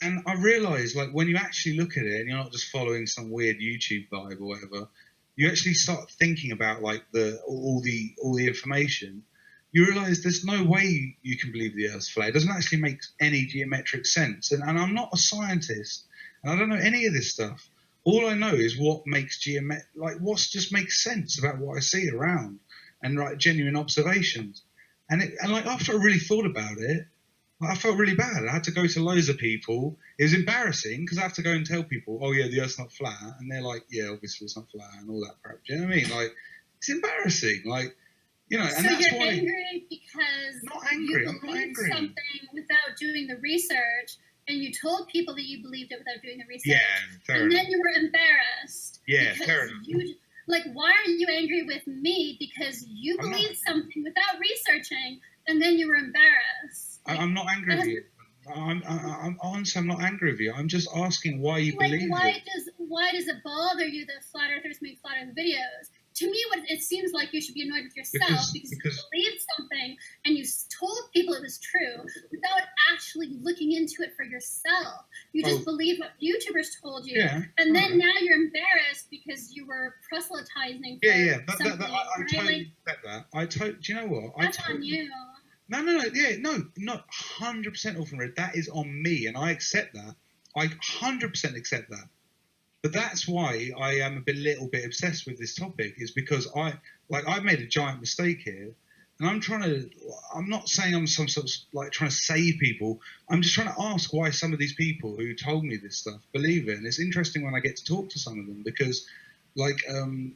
And I realised, like, when you actually look at it and you're not just following some weird YouTube vibe or whatever, you actually start thinking about like all the information. You realise there's no way you can believe the Earth's flat. It doesn't actually make any geometric sense. And I'm not a scientist, and I don't know any of this stuff. All I know is what makes what just makes sense about what I see around, and like genuine observations. And like after I really thought about it, I felt really bad. I had to go to loads of people. It was embarrassing because I have to go and tell people, oh yeah, the Earth's not flat, and they're like, yeah, obviously it's not flat, and all that crap. Do you know what I mean? Like, it's embarrassing. Like, and so that's you're why. angry because Not angry. you I'm not believed angry. something without doing the research, and you told people that you believed it without doing the research. Yeah, fair and enough. then you were embarrassed. Yeah, because fair enough. Like, why are you angry with me because you I'm believed not. something without researching, and then you were embarrassed? Like, I'm not angry with you. I'm honestly, I'm not angry with you. I'm just asking why you like, believe why it. why does it bother you that flat earthers make flat earth videos? To me, what it seems like you should be annoyed with yourself because you believed something and you told people it was true without actually looking into it for yourself. You just believed what YouTubers told you, and then now you're embarrassed because you were proselytizing. For something, I totally get that. Do you know what? That's on you. No, not 100% off red. That is on me, and I accept that. I 100% accept that. But that's why I am a little bit obsessed with this topic, is because I've made a giant mistake here, and I'm not saying I'm some sort of like trying to save people. I'm just trying to ask why some of these people who told me this stuff believe it. And it's interesting when I get to talk to some of them, because like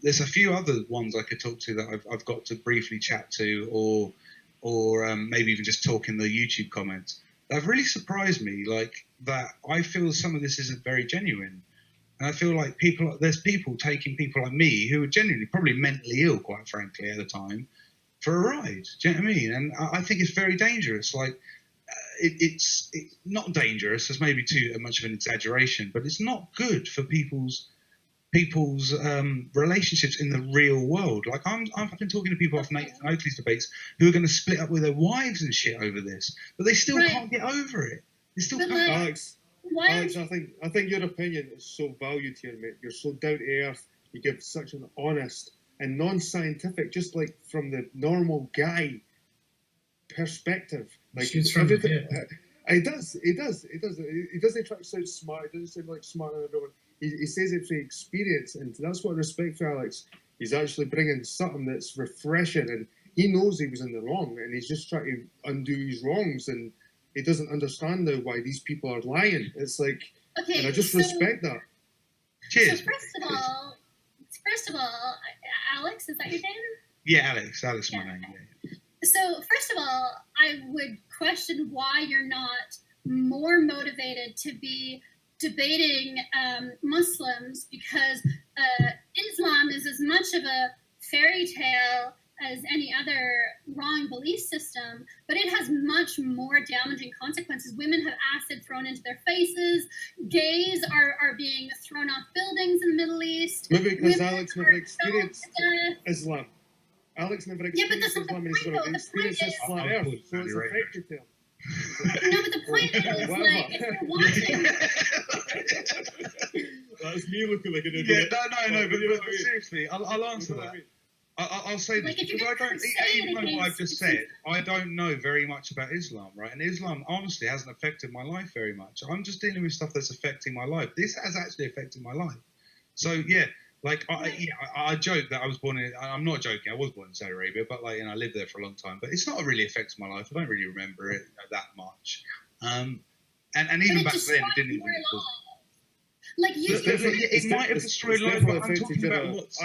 there's a few other ones I could talk to that I've got to briefly chat to, or maybe even just talk in the YouTube comments. That have really surprised me, like that I feel some of this isn't very genuine. And I feel like there's people taking people like me who are genuinely probably mentally ill, quite frankly, at the time, for a ride. Do you know what I mean? And I think it's very dangerous. Like, it's not dangerous. There's maybe too much of an exaggeration, but it's not good for people's relationships in the real world. Like, I've been talking to people off Nathan Oakley's debates who are going to split up with their wives and shit over this, but they still can't get over it. They still can't. Alex, I think your opinion is so valued here, mate. You're so down to earth. You give such an honest and non-scientific, just like from the normal guy perspective. Like everything. He doesn't try to sound smart. He doesn't sound like smarter than everyone. He says it through experience, and that's what I respect for Alex. He's actually bringing something that's refreshing, and he knows he was in the wrong, and he's just trying to undo his wrongs, and he doesn't understand now why these people are lying. It's like, and I just respect that. Cheers. So first of all, Alex, is that your name? Yeah, Alex, my name. Yeah. So first of all, I would question why you're not more motivated to be debating Muslims, because Islam is as much of a fairy tale as any other wrong belief system, but it has much more damaging consequences. Women have acid thrown into their faces. Gays are being thrown off buildings in the Middle East. Maybe because Alex never experienced Islam. Alex never experienced Islam, and he's going to experience this flat earth, so it's a fairy tale. No, but the point is, like, if you're watching... That's me looking like an idiot. Yeah, no, but seriously, I'll answer that. I'll say this, because I don't, even though what I've just said, I don't know very much about Islam, right? And Islam, honestly, hasn't affected my life very much. I'm just dealing with stuff that's affecting my life. This has actually affected my life. So, yeah, like, I joke that I was born in, I'm not joking, I was born in Saudi Arabia, but, like, I lived there for a long time. But it's not really affected my life. I don't really remember it that much. And even back then, it didn't even... Like it might have destroyed life, but I'm talking about what's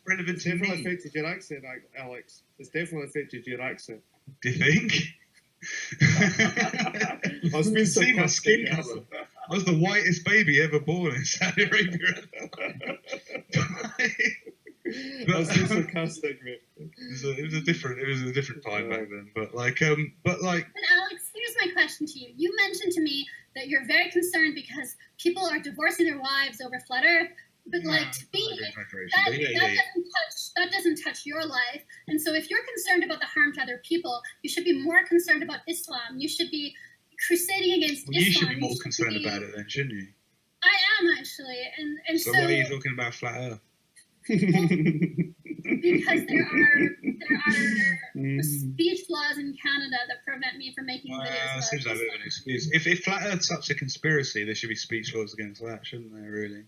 relevant to me. It's definitely affected your accent, Alex. It's definitely affected your accent. Do you think? I was being See my skin sarcastic. colour. I was the whitest baby ever born in Saudi Arabia. I was being sarcastic, mate. It was a different time back then. But like, But Alex, here's my question to you. You mentioned to me that you're very concerned because people are divorcing their wives over Flat Earth. But like to me, that doesn't touch your life. And so if you're concerned about the harm to other people, you should be more concerned about Islam. You should be crusading against Islam. You should be more concerned about it then, shouldn't you? I am actually, and So why are you talking about Flat Earth? because there are speech laws in Canada that prevent me from making videos. Seems like a bit of an excuse. If Flat Earth's such a conspiracy, there should be speech laws against that, shouldn't there? Really?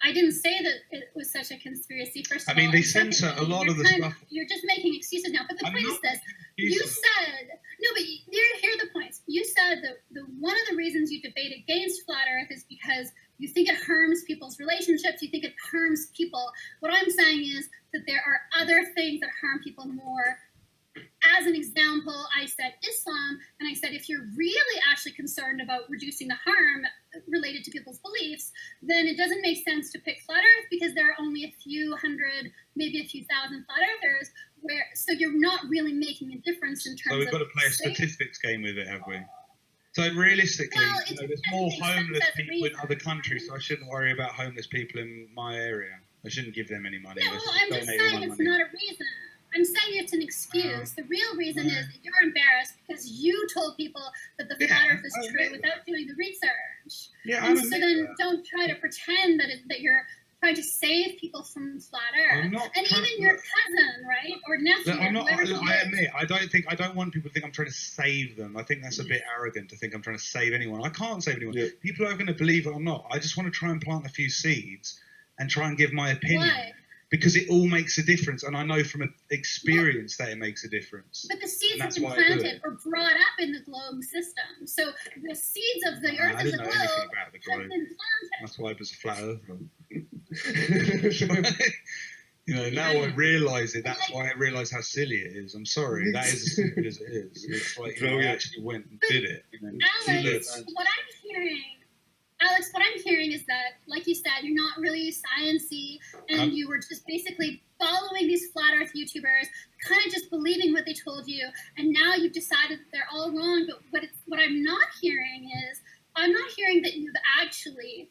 I didn't say that it was such a conspiracy. First of all, they censor a lot of the stuff. You're just making excuses now. But the point is this: you said no, but here are the points. You said that one of the reasons you debate against Flat Earth is because you think it harms people's relationships. You think it harms people. What I'm saying is that there are other things that harm people more. As an example, I said Islam, and I said if you're really actually concerned about reducing the harm related to people's beliefs, then it doesn't make sense to pick Flat Earth because there are only a few hundred, maybe a few thousand Flat Earthers, so you're not really making a difference in terms of... So we've got to play a statistics game with it, have we? So realistically, there's more homeless people in other countries, so I shouldn't worry about homeless people in my area. I shouldn't give them any money. No, I'm just saying it's not a reason. I'm saying it's an excuse. The real reason is that you're embarrassed because you told people that the Flat Earth is true without doing the research. Yeah, and so then don't try to pretend that you're trying to save people from Flat Earth. And even your cousin, right, or nephew. I admit, I don't want people to think I'm trying to save them. I think that's a bit arrogant to think I'm trying to save anyone. I can't save anyone. Yeah. People are going to believe it or not. I just want to try and plant a few seeds and try and give my opinion. Why? Because it all makes a difference, and I know from experience that it makes a difference. But the seeds have been planted or brought up in the globe system. So the seeds of the Earth and the globe have been planted. That's why it was a flat Earth. Now I realise it. That's why I realise how silly it is. I'm sorry. That is as stupid as it is. It's like I actually went and did it. Alex, what I'm hearing is that, like you said, you're not really sciencey, and you were just basically following these Flat Earth YouTubers, kind of just believing what they told you, and now you've decided that they're all wrong. But what I'm not hearing is, I'm not hearing that you've actually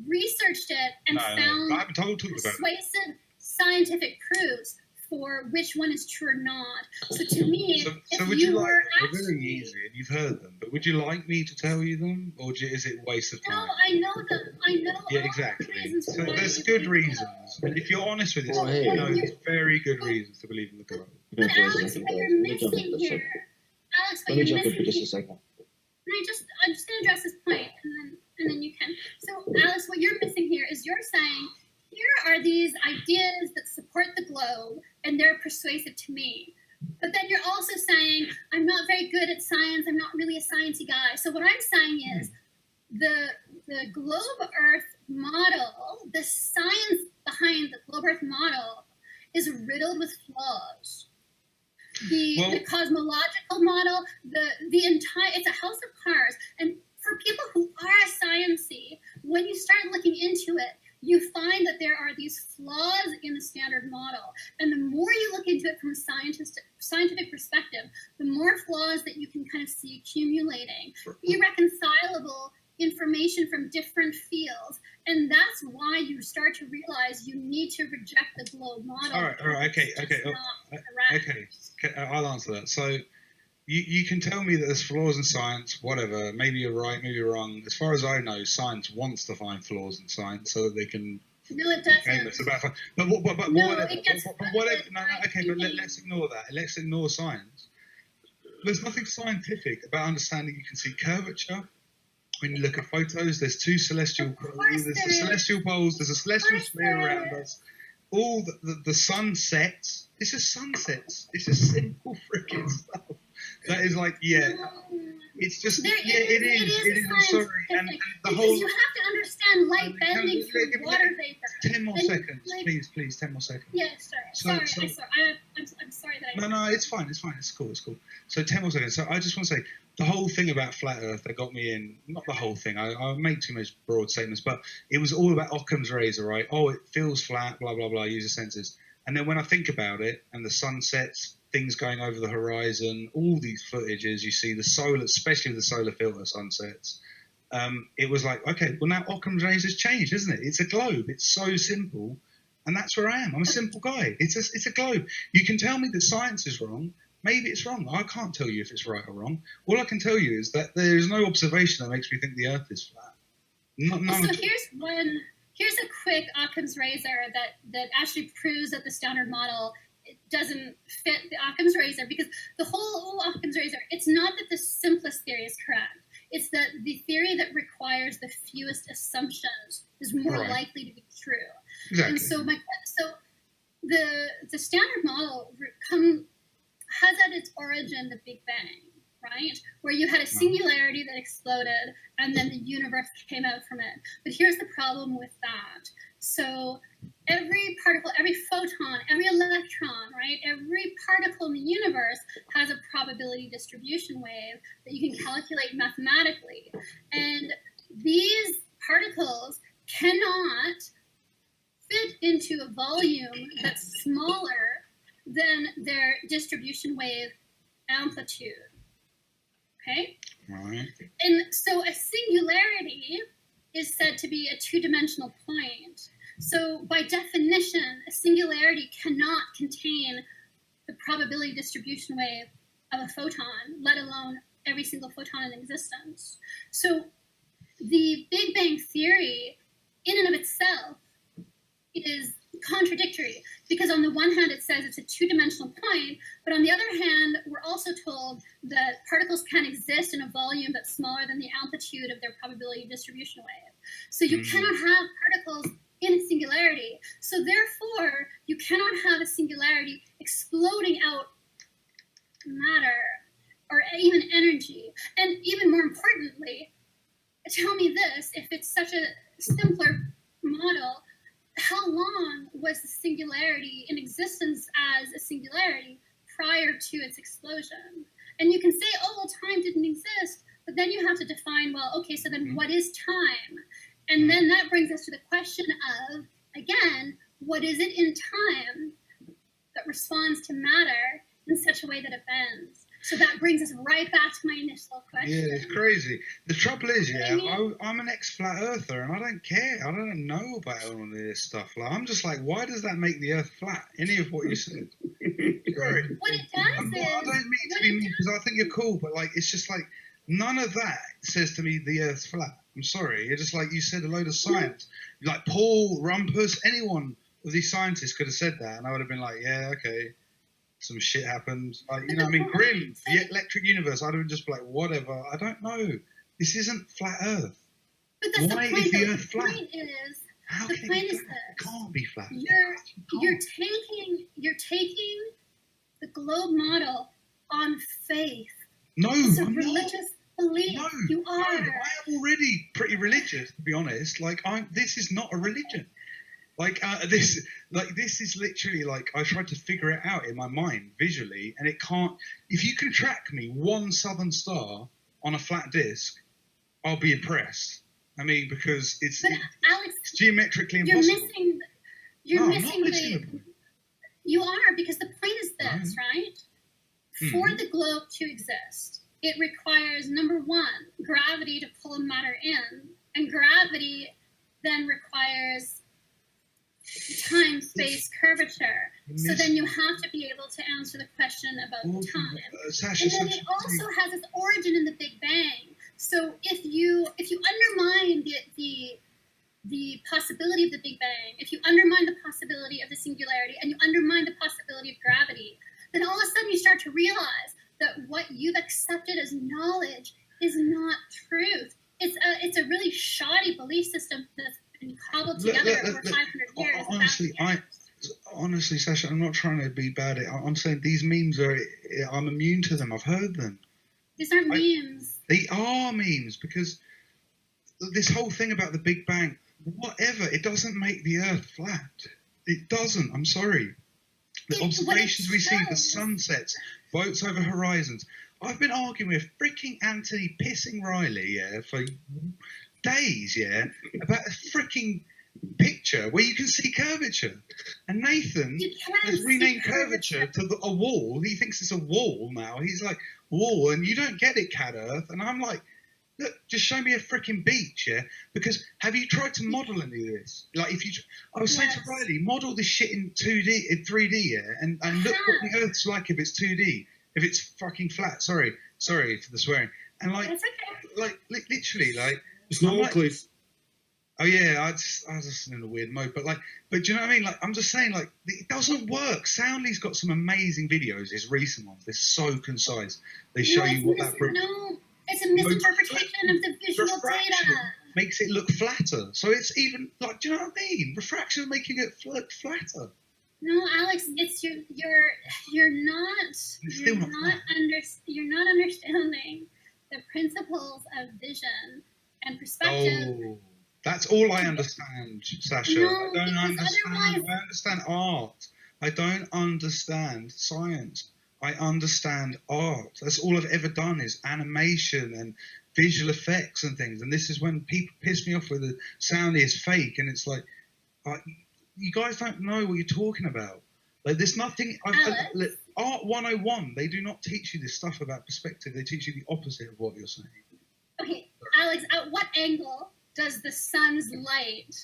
researched it and found persuasive scientific proofs for which one is true or not. So to me, so would you like? They're very easy, and you've heard them. But would you like me to tell you them, or is it a waste of time? No, I know them. I know. Yeah, exactly. So there's good reasons, and if you're honest with yourself, you know there's very good reasons to believe in the God. But Alex, what you're missing here, Let me jump in for just a second. I'm just going to address this point, and then you can. So, Alex, what you're missing here is you're saying, here are these ideas that support the globe, and they're persuasive to me. But then you're also saying, I'm not very good at science, I'm not really a sciencey guy. So what I'm saying is, the globe Earth model, the science behind the globe Earth model is riddled with flaws. The cosmological model, the entire, it's a house of cards. And for people who are sciencey, when you start looking into it, you find that there are these flaws in the standard model. And the more you look into it from a scientific perspective, the more flaws that you can kind of see accumulating. Irreconcilable information from different fields. And that's why you start to realize you need to reject the globe model. All right, okay. I'll answer that. So you can tell me that there's flaws in science, whatever. Maybe you're right, maybe you're wrong. As far as I know, science wants to find flaws in science so that they can. No, it doesn't. But whatever. Let's ignore that. Let's ignore science. There's nothing scientific about understanding you can see curvature. When you look at photos, there's two celestial poles. There's the celestial poles. There's a celestial sphere around us. All the sun sets. It's just sunsets. It's just simple freaking stuff. That is like, it's just There yeah, it is. I'm sorry, and the because whole. you have to understand light bending through water vapor. 10 more And, seconds, like- please. 10 more seconds. Yeah, sorry. So- I'm sorry that I. No, it's fine. It's cool. So 10 more seconds. So I just want to say the whole thing about flat Earth that got me in. Not the whole thing. I make too much broad statements, but it was all about Occam's razor, right? Oh, it feels flat. Blah blah blah. Use your senses. And then when I think about it, and the sunsets, things going over the horizon, all these footages, you see the solar, especially the solar filter sunsets. It was like, okay, well now Occam's razor's changed, isn't it? It's a globe. It's so simple, and that's where I am. I'm a simple guy. It's a globe. You can tell me that science is wrong. Maybe it's wrong. I can't tell you if it's right or wrong. All I can tell you is that there is no observation that makes me think the Earth is flat. Here's a quick Occam's razor that actually proves that the standard model doesn't fit the Occam's razor, because the whole Occam's razor, it's not that the simplest theory is correct. It's that the theory that requires the fewest assumptions is more likely to be true. Exactly. And so the standard model has at its origin the Big Bang, right? Where you had a singularity that exploded and then the universe came out from it. But here's the problem with that. So every particle, every photon, every electron, right? Every particle in the universe has a probability distribution wave that you can calculate mathematically. And these particles cannot fit into a volume that's smaller than their distribution wave amplitude. Okay? Right. And so a singularity is said to be a two-dimensional point. So by definition, a singularity cannot contain the probability distribution wave of a photon, let alone every single photon in existence. So the Big Bang Theory, in and of itself, is contradictory, because on the one hand it says it's a two-dimensional point, but on the other hand we're also told that particles can exist in a volume that's smaller than the amplitude of their probability distribution wave. So you cannot have particles in a singularity. So therefore you cannot have a singularity exploding out matter or even energy. And even more importantly, tell me this, if it's such a simpler model, how long was the singularity in existence as a singularity prior to its explosion? And you can say, oh, well, time didn't exist, but then you have to define, well, okay, so then what is time? And then that brings us to the question of, again, what is it in time that responds to matter in such a way that it bends? So that brings us right back to my initial question. Yeah, it's crazy. The trouble is, I'm an ex-flat earther, and I don't care. I don't know about all of this stuff. Like, I'm just like, why does that make the Earth flat? Any of what you said. Sorry. What it does I don't mean to be mean, because I think you're cool, but like, it's just like none of that says to me the Earth's flat. I'm sorry. You're just like, you said a load of science. Like Paul, Rumpus, anyone of these scientists could have said that, and I would have been like, yeah, okay. Some shit happened, like, you know, I mean, Grimm, the Electric Universe. I'd have just be like, whatever. I don't know. This isn't flat Earth. But that's Why the point. is the Earth flat? Point is, How the can point it be is flat? It this: can't be flat. you're taking the globe model on faith. No, It's a I'm religious belief. not. No, You are. No, I am already pretty religious, to be honest. Like, this is not a religion. Like this is literally like I tried to figure it out in my mind visually, and it can't. If you can track me one southern star on a flat disk, I'll be impressed. I mean, because it's Alex, geometrically you're impossible. missing. You are, because the point is this, right? For the globe to exist, it requires, number one, gravity to pull matter in, and gravity then requires time-space curvature. So then you have to be able to answer the question about time. Sasha, And then it also has its origin in the Big Bang. So if you undermine the possibility of the Big Bang, if you undermine the possibility of the singularity, and you undermine the possibility of gravity, then all of a sudden you start to realize that what you've accepted as knowledge is not truth. It's a really shoddy belief system that's been cobbled together over 500 years. Honestly, Sasha, I'm not trying to be bad. I'm saying these memes I'm immune to them. I've heard them. These aren't memes. They are memes because this whole thing about the Big Bang, whatever, it doesn't make the Earth flat. It doesn't. I'm sorry. The observations we see, the sunsets, boats over horizons. I've been arguing with freaking Anthony pissing Riley, for days, about a freaking picture where you can see curvature. And Nathan has renamed curvature to a wall. He thinks it's a wall now. He's like, wall, and you don't get it, Cat Earth. And I'm like, look, just show me a freaking beach, Because have you tried to model any of this? Like, I was saying to Riley, model this shit in 2D, in 3D, and look what the Earth's like if it's 2D, if it's fucking flat. Sorry for the swearing. And literally, it's not close. Oh yeah, I was just in a weird mode, but do you know what I mean? Like, I'm just saying, like, it doesn't work. Soundly's got some amazing videos. His recent ones, they're so concise. They show you what that. It's a misinterpretation of the visual data. Makes it look flatter. So it's even like, do you know what I mean? Refraction making it look flatter. No, Alex, it's you're not understanding the principles of vision and perspective. Oh, that's all I understand, Sasha. No, I don't understand. otherwise- I understand art. I don't understand science. I understand art. That's all I've ever done is animation and visual effects and things. And this is when people piss me off with the sound is fake. And it's like, you guys don't know what you're talking about. Like, there's nothing. Art 101, they do not teach you this stuff about perspective. They teach you the opposite of what you're saying. Okay, Alex, at what angle does the sun's light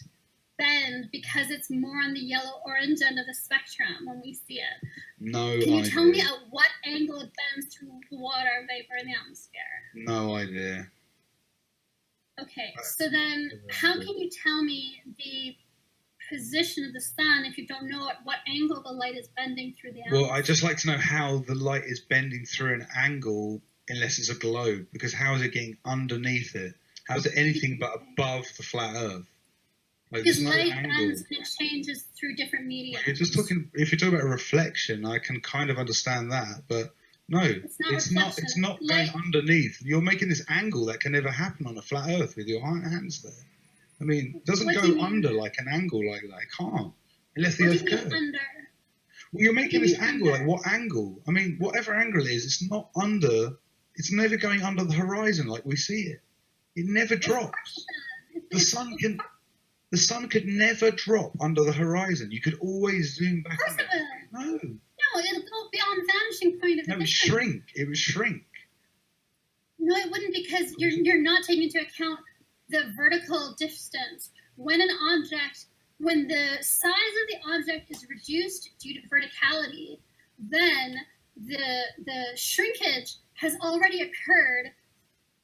bend because it's more on the yellow-orange end of the spectrum when we see it? No Can you idea. tell me at what angle it bends through the water vapor in the atmosphere? No idea. Okay, so then how can you tell me the position of the sun if you don't know at what angle the light is bending through the atmosphere? Well, I'd just like to know how the light is bending through an angle unless it's a globe, because how is it getting underneath it? How is it anything but above the flat Earth? Like, Because there's no light angle. bends and it changes through different media. If you're talking about a reflection, I can kind of understand that, but no, it's not going Light- underneath. You're making this angle that can never happen on a flat Earth with your hands there. I mean, it doesn't What do you go mean? under like an angle like that. It can't. Unless the What do Earth you mean curves. under? Well, you're making What do this you mean angle, under? like what angle? I mean, whatever angle it is, it's not under, it's never going under the horizon like we see it. It never drops. The sun could never drop under the horizon. You could always zoom back. Of course it will. No, No, it'll go beyond the vanishing point of the it would distance. shrink. It would shrink. No, it wouldn't, because you're not taking into account the vertical distance. When the size of the object is reduced due to verticality, then the shrinkage has already occurred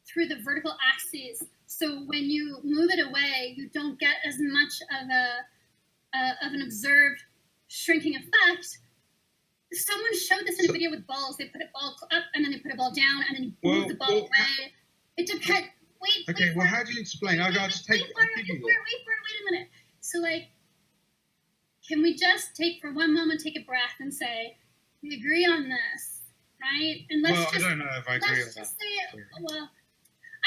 through the vertical axes. So when you move it away, you don't get as much of an observed shrinking effect. Someone showed this in a video with balls. They put a ball up and then they put a ball down and then you move the ball away. It depends. Wait. Okay, well, how do you explain? I'll just take. Wait for it. Wait a minute. So, like, can we just take for one moment, take a breath, and say we agree on this, right? And let's I don't know if I agree on let's that. just say, well,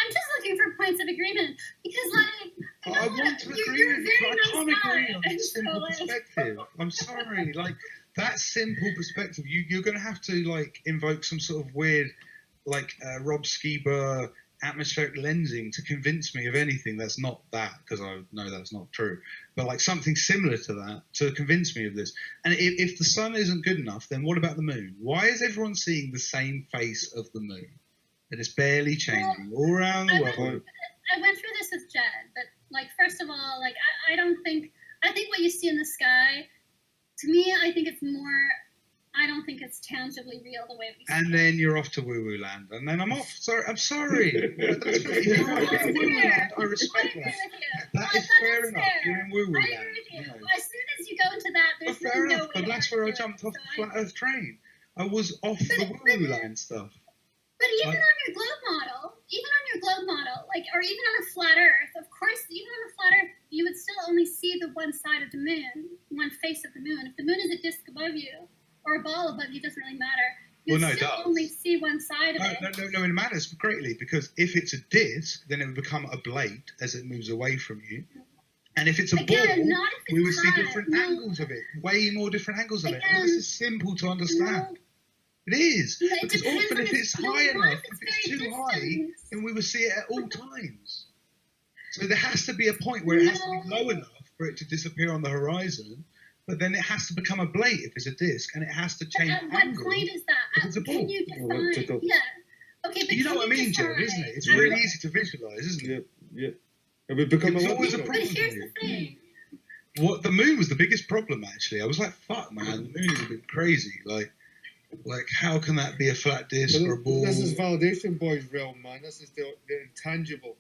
I'm just looking for points of agreement because, like, I want to agree you're with a you, very but I can't nice agree guy. on that And so, simple like, perspective. I'm sorry, like that simple perspective. You're going to have to like invoke some sort of weird, like Rob Skiba atmospheric lensing to convince me of anything that's not that, because I know that's not true. But like something similar to that to convince me of this. And if the sun isn't good enough, then what about the moon? Why is everyone seeing the same face of the moon? And it's barely changing all around the world. I went through this with Jed, but like, first of all, like, I think what you see in the sky, to me, I think it's more, I don't think it's tangibly real the way we see And it. then you're off to woo-woo land, and then I'm off. Sorry, I'm sorry. That's fair. You're right, you're in woo-woo land. I respect that. That is fair enough. You're in woo-woo I land. agree with you. You know. As soon as you go into that, Well, there's fair no enough, way but to that's where I argue jumped it. off the So flat Earth train. I was off the woo-woo land stuff. But even Like- on your globe model, like, or even on a flat Earth, of course, even on a flat Earth, you would still only see the one side of the moon, one face of the moon. If the moon is a disc above you, or a ball above you, doesn't really matter. you Well, no, it still does. only see one side of it. No, it matters greatly, because if it's a disc, then it would become a blade as it moves away from you. And if it's a Again, ball, not if it's we would see high. different No. angles of it, way more different angles of it. And Again, this is simple to understand. No, It is. it Because depends often on if it's no, high not enough, if if it's it's very too high, distant. then we would see it at all times. So there has to be a point where it has to be low enough for it to disappear on the horizon, but then it has to become a blade if it's a disc, and it has to But change at what angle. point is if that? it's a Can ball. you Well, it's a define? go- Yeah. Okay, but You know can what I mean, Joe, define isn't it? It's at really what- easy to visualize, isn't it? Yeah. It would become It's a always a lot problem. But here's the thing. What the moon was the biggest problem, actually. I was like, "Fuck, man, the moon is a bit crazy." Like how can that be a flat disc or a ball? This is validation boys' realm, man. This is the intangible.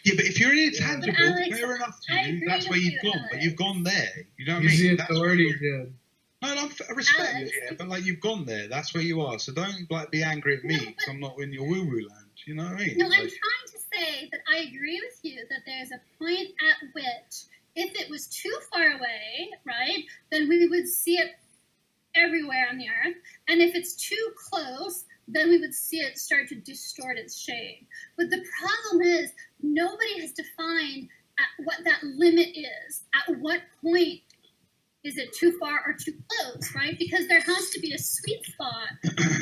Yeah, but if you're in But intangible, Alex, fair enough to I you. agree That's where with you've you, gone, but Alex. you've gone there. You know what I He's mean? the That's where authority, you're- Jed. No, I respect Alex. you, yeah, but like you've gone there. That's where you are. So don't like be angry at me No, because I'm not in your woo-woo land. You know what I mean? No, I'm Like, trying to say that I agree with you that there's a point at which, if it was too far away, right, then we would see it everywhere on the earth. And if it's too close, then we would see it start to distort its shape. But the problem is, nobody has defined at what that limit is. At what point is it too far or too close, right? Because there has to be a sweet spot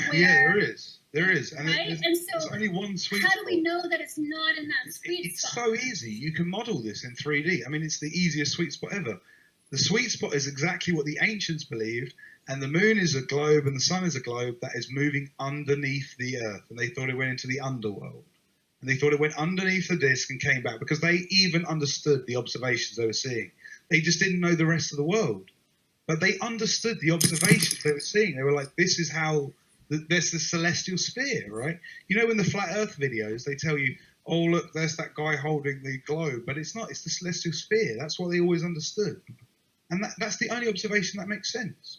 where, yeah, there is, and right? there's, And so, there's only one sweet how spot. do we know that it's not in that sweet It's spot? so easy. You can model this in 3D. I mean, it's the easiest sweet spot ever. The sweet spot is exactly what the ancients believed, and the moon is a globe and the sun is a globe that is moving underneath the earth, and they thought it went into the underworld. And they thought it went underneath the disk and came back, because they even understood the observations they were seeing. They just didn't know the rest of the world. But they understood the observations they were seeing. They were like, this is how, there's the celestial sphere, right? You know, in the flat earth videos, they tell you, oh, look, there's that guy holding the globe. But it's not, it's the celestial sphere. That's what they always understood. And that's the only observation that makes sense.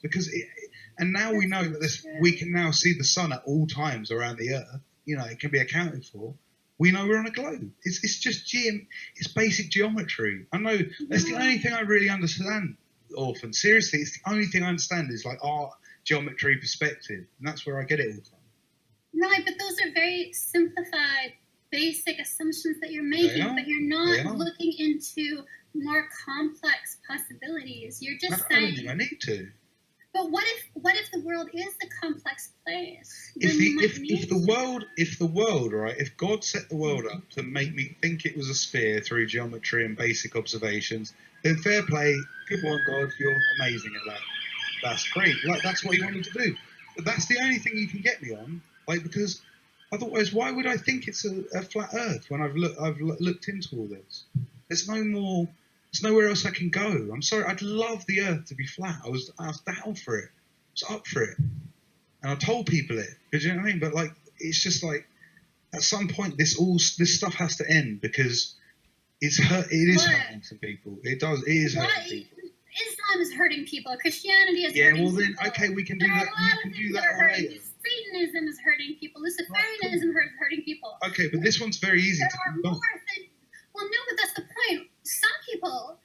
And now we know that we can now see the sun at all times around the earth. You know, it can be accounted for. We know we're on a globe. It's just it's basic geometry. I know that's the only thing I really understand, Orphan. Seriously, it's the only thing I understand is like art, geometry, perspective. And that's where I get it all from. Right, but those are very simplified, basic assumptions that you're making, but you're not looking into more complex possibilities. You're just I don't saying. think I need to. But what if the world is the complex place? If Then you might the need world, right, if God set the world up to make me think it was a sphere through geometry and basic observations, then fair play, good one, God, you're amazing at that. That's great. Like that's what you wanted to do. But that's the only thing you can get me on, like because otherwise, why would I think it's a flat Earth when I've looked into all this? There's nowhere else I can go. I'm sorry, I'd love the Earth to be flat. I was down for it. I was up for it. And I told people it. Do you know what I mean? But like, it's just like, at some point, this stuff has to end because it is hurting some people. It is hurting people. Islam is hurting people. Christianity is hurting people. Yeah, well then, okay, we can do that. We can do that later. Satanism is hurting people. Luciferianism is hurting people. Okay, but this one's very easy There to are debunk. more things. Well, no, but that's the point. Some people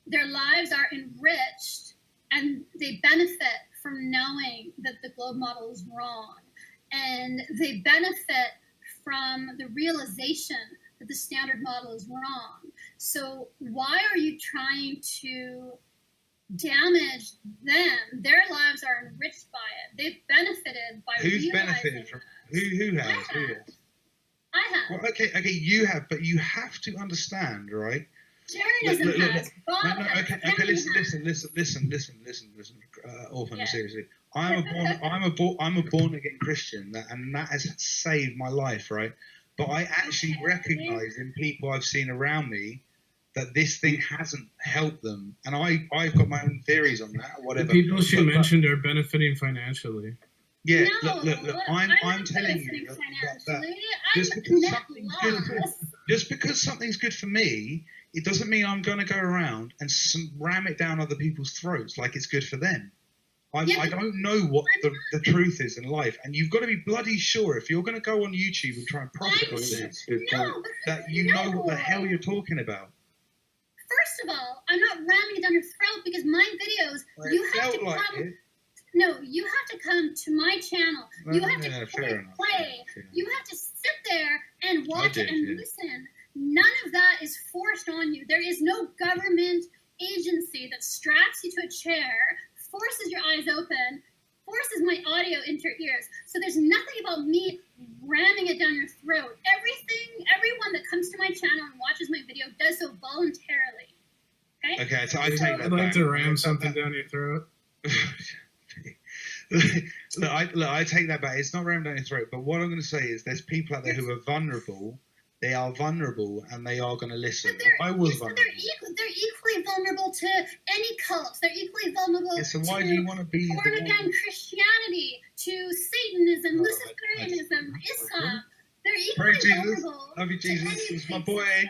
their lives are enriched and they benefit from knowing that the globe model is wrong. And they benefit from the realization that the standard model is wrong. So why are you trying to damage them? Their lives are enriched by it. They've benefited by Who's realizing benefited from who has? Who has? I have. Well, okay, you have, but you have to understand, right? Jainism has. Bob has. Okay, Kennedy listen, Orphan, Yeah. seriously. I'm a born again Christian, and that has saved my life, right? But I actually recognise in people I've seen around me that this thing hasn't helped them, and I've got my own theories on that, or The whatever. people she mentioned are benefiting financially. Yeah, No, look. I'm not telling benefiting you that financially. just I'm because net something's good, loss. just because something's good for me, it doesn't mean I'm going to go around and ram it down other people's throats like it's good for them. I don't know what the truth is in life, and you've got to be bloody sure if you're going to go on YouTube and try and profit on this, that you know what the hell you're talking about. First of all, I'm not ramming it down your throat because my videos, Well, you it have felt to like come. it. No, you have to come to my channel. You have to fair enough. play. You have to sit there and watch it and yeah. listen. None of that is forced on you. There is no government agency that straps you to a chair, forces your eyes open, forces my audio into your ears. So there's nothing about me ramming it down your throat. Everyone that comes to my channel and watches my video does so voluntarily. Okay, so I take that I'd like back. to ram something down your throat. Look, I take that back. It's not rammed down your throat, but what I'm going to say is there's people out there who are vulnerable. They are vulnerable, and they are going to listen. I was vulnerable. They're equally vulnerable to any cult. They're equally vulnerable So why do you want to be born-again Christianity, to Satanism, Luciferianism, Islam. They're equally Pray Jesus. vulnerable. Love you, to Jesus. anything. It's my boy.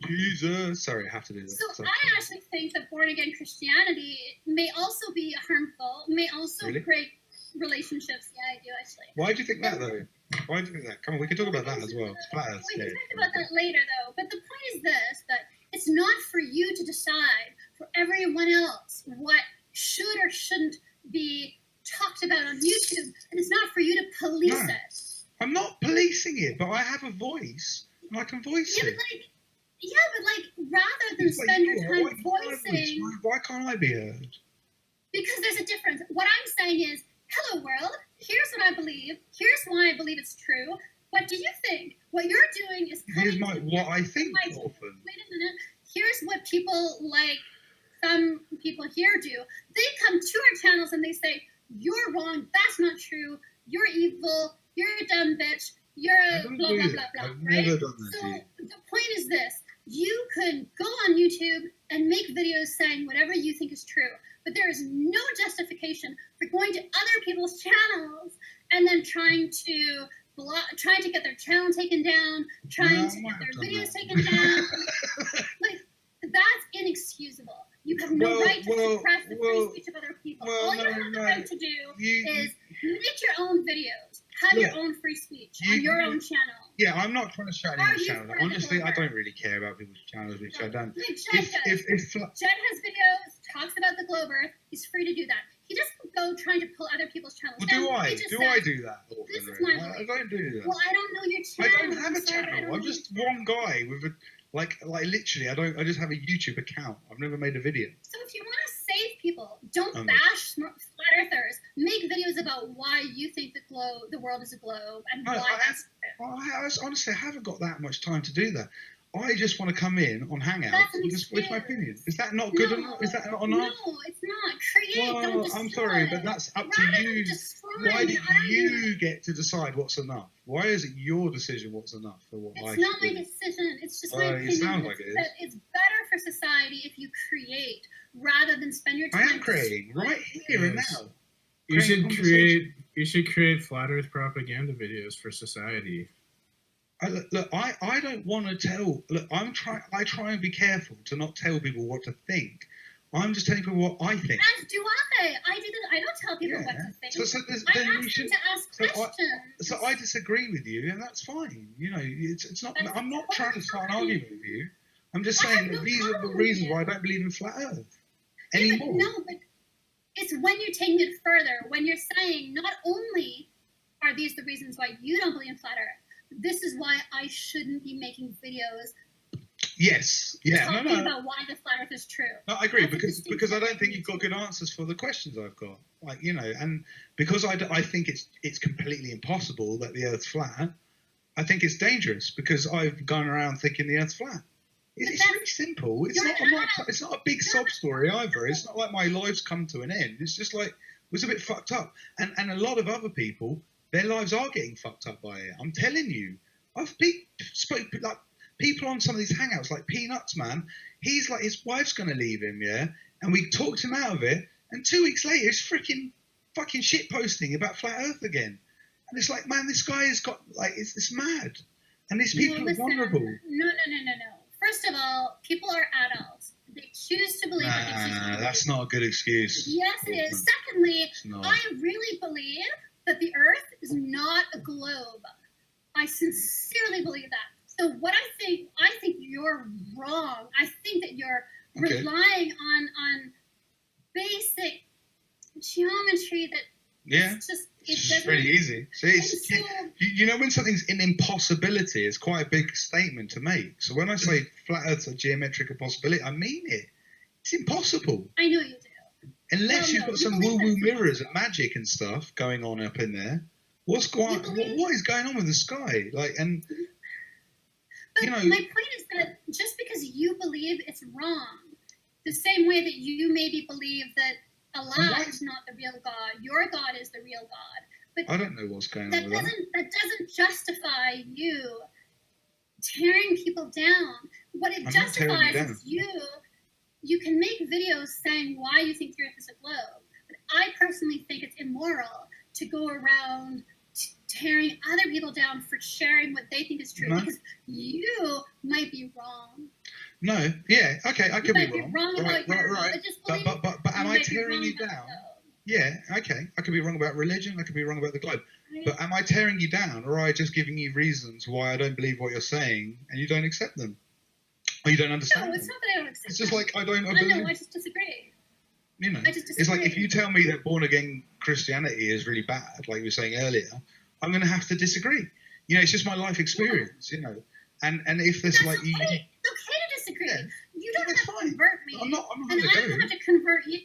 Jesus. Sorry, I have to do this. So I actually think that born-again Christianity may also be harmful, may also break relationships. Yeah, I do actually. Why do you think that, though? Why do you think that? Come on, we can talk about that as well. We can talk about that later, though. But the point is this, that it's not for you to decide for everyone else what should or shouldn't be talked about on YouTube. And it's not for you to police it. I'm not policing it, but I have a voice, and I can voice it. But rather than spend your time voicing... Why can't I be heard? Because there's a difference. What I'm saying is, hello world, here's what I believe, here's why I believe it's true. What do you think? What you're doing is coming what I think, wait a minute. Here's what people like, some people here do. They come to our channels and they say, you're wrong, that's not true, you're evil, you're a dumb bitch, you're a blah, blah, blah, blah, I've right? never done that So to you. the point is this. You could go on YouTube and make videos saying whatever you think is true, but there is no justification for going to other people's channels and then trying to get their channel taken down, trying to get their videos taken down. Like, that's inexcusable. You have no right to suppress the free speech of other people. All you have the right to do is make your own videos, have your own free speech on your own channel. Yeah, I'm not trying to shout anyone's channel. Honestly, I don't really care about people's channels, which I don't. Like Jed does. Jed has videos, talks about the globe Earth. He's free to do that. He doesn't go trying to pull other people's channels down. I do that? This is my I don't do that. Well, I don't know your channel. I don't have a channel. I'm just one guy with a like literally. I just have a YouTube account. I've never made a video. So if you want to save people, don't bash flat earthers. Make videos about why you think the world is a globe and why that's true. Honestly, I haven't got that much time to do that. I just want to come in on Hangouts and just voice my opinion. Is that not good enough? Is that not enough? No, it's not. Create, well, don't destroy. I'm sorry, but that's up to you. Why do you get to decide what's enough? Why is it your decision what's enough for what I should do? It's not my decision. It's just my opinion. It sounds like it is. It's better for society if you create rather than spend your time. I am creating right here and now. You should create flat Earth propaganda videos for society. I don't want to tell. Look, I try and be careful to not tell people what to think. I'm just telling people what I think. As do I. I don't tell people what to think. I ask them to ask questions. So I disagree with you, and that's fine. You know, it's not. I'm not trying to start an argument with you. I'm just saying that these are the reasons why I don't believe in flat Earth anymore. No, but it's when you're taking it further, when you're saying not only are these the reasons why you don't believe in flat Earth, this is why I shouldn't be making videos. Yes. Yeah. Talking about why the flat Earth is true. No, I agree because I don't think you've got good answers for the questions I've got. Like, you know, and because I think it's completely impossible that the Earth's flat. I think it's dangerous because I've gone around thinking the Earth's flat. It's really simple. It's not a big sob story either. It's not like my life's come to an end. It's just like it was a bit fucked up, and a lot of other people, their lives are getting fucked up by it. I'm telling you, I've spoke like people on some of these hangouts, like Peanuts, man. He's like, his wife's gonna leave him, yeah, and we talked him out of it. And 2 weeks later, he's fucking shit posting about flat Earth again. And it's like, man, this guy has got like, it's mad. And these people are vulnerable. No. First of all, people are adults. They choose to believe what they choose to believe. That's not a good excuse. Yes, it is. Secondly, I really believe that the Earth is not a globe. I sincerely believe that. So what I think you're wrong. I think that you're relying on basic geometry geometry that Yeah. it's just It's doesn't. really easy. So it's, So, you know, when something's an impossibility, it's quite a big statement to make. So when I say flat Earth's a geometric impossibility, I mean it. It's impossible. I know you do. Unless Well, you've no, got you some believe woo-woo it's mirrors and magic and stuff going on up in there. What's going? What is going on with the sky? Like, and But you know, my point is that just because you believe it's wrong, the same way that you maybe believe that Allah is not the real God, your God is the real God. But I don't know what's going on that with that. doesn't justify you tearing people down. What it I'm not tearing you justifies down. is you can make videos saying why you think the Earth is a globe. But I personally think it's immoral to go around tearing other people down for sharing what they think is true, No. because you might be wrong. No, yeah, okay, I could be You might be wrong. wrong about your religious beliefs. But am You I might be tearing wrong you about down? those. Yeah, okay, I could be wrong about religion. I could be wrong about the globe. Right? But am I tearing you down, or am I just giving you reasons why I don't believe what you're saying and you don't accept them, or you don't understand No, it's them? not that I don't accept It's just them. like I don't I believe. know, I just disagree. You know, I just it's like if disagree. you tell me that born again Christianity is really bad, like you were saying earlier, I'm going to have to disagree. You know, it's just my life experience. You know, and if there's That's like okay. you, It's okay to disagree. Yeah. You don't That's have to fine. convert me. I'm not and going I to don't go. have to convert you.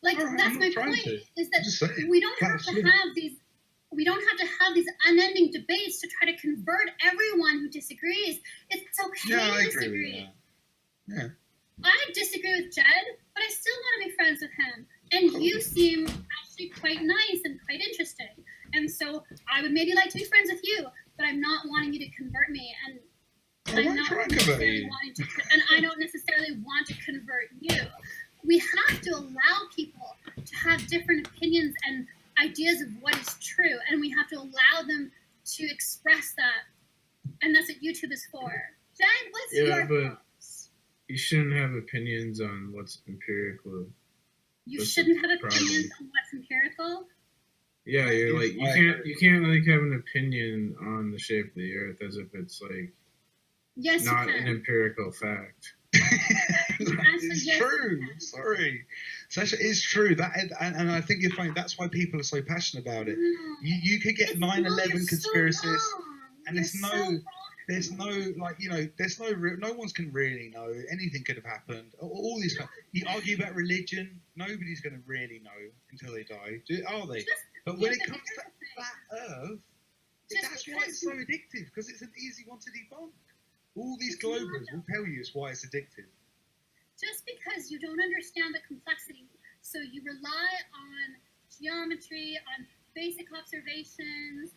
Like, All right, that's I'm my not trying point. to. Is that I'm just saying. we don't have That's to it. have these. We don't have to have these unending debates to try to convert everyone who disagrees. It's okay Yeah, to I agree disagree. with that. Yeah. I disagree with Jed, but I still want to be friends with him. And Cool. you seem actually quite nice and quite interesting. And so I would maybe like to be friends with you, but I'm not wanting you to convert me. And I I'm won't not try and convert necessarily you. wanting to, and I don't necessarily want to convert you. We have to allow people to have different opinions and ideas of what is true, and we have to allow them to express that. And that's what YouTube is for. Jed, what's Yeah, your but thoughts? you shouldn't have opinions on what's empirical. You that's shouldn't the have problem. opinions on what's empirical. Yeah, you're like you can't like have an opinion on the shape of the Earth as if it's like Yes, not you an can. empirical fact. It's yes, true. you can. Sorry, Sasha, it's true. That and I think you're fine. That's why people are so passionate about it. No. You could get It's 9/11 conspiracists, So and you're there's so no. wrong. There's no like there's no one can really know. Anything could have happened. All these you argue about religion. Nobody's going to really know until they die, are they? Just- But yeah, when it but comes to here's the thing. flat Earth, Just that's why because it's so addictive, because it's an easy one to debunk. All these It's not, globers will tell you it's why it's addictive. Just because you don't understand the complexity, so you rely on geometry, on basic observations,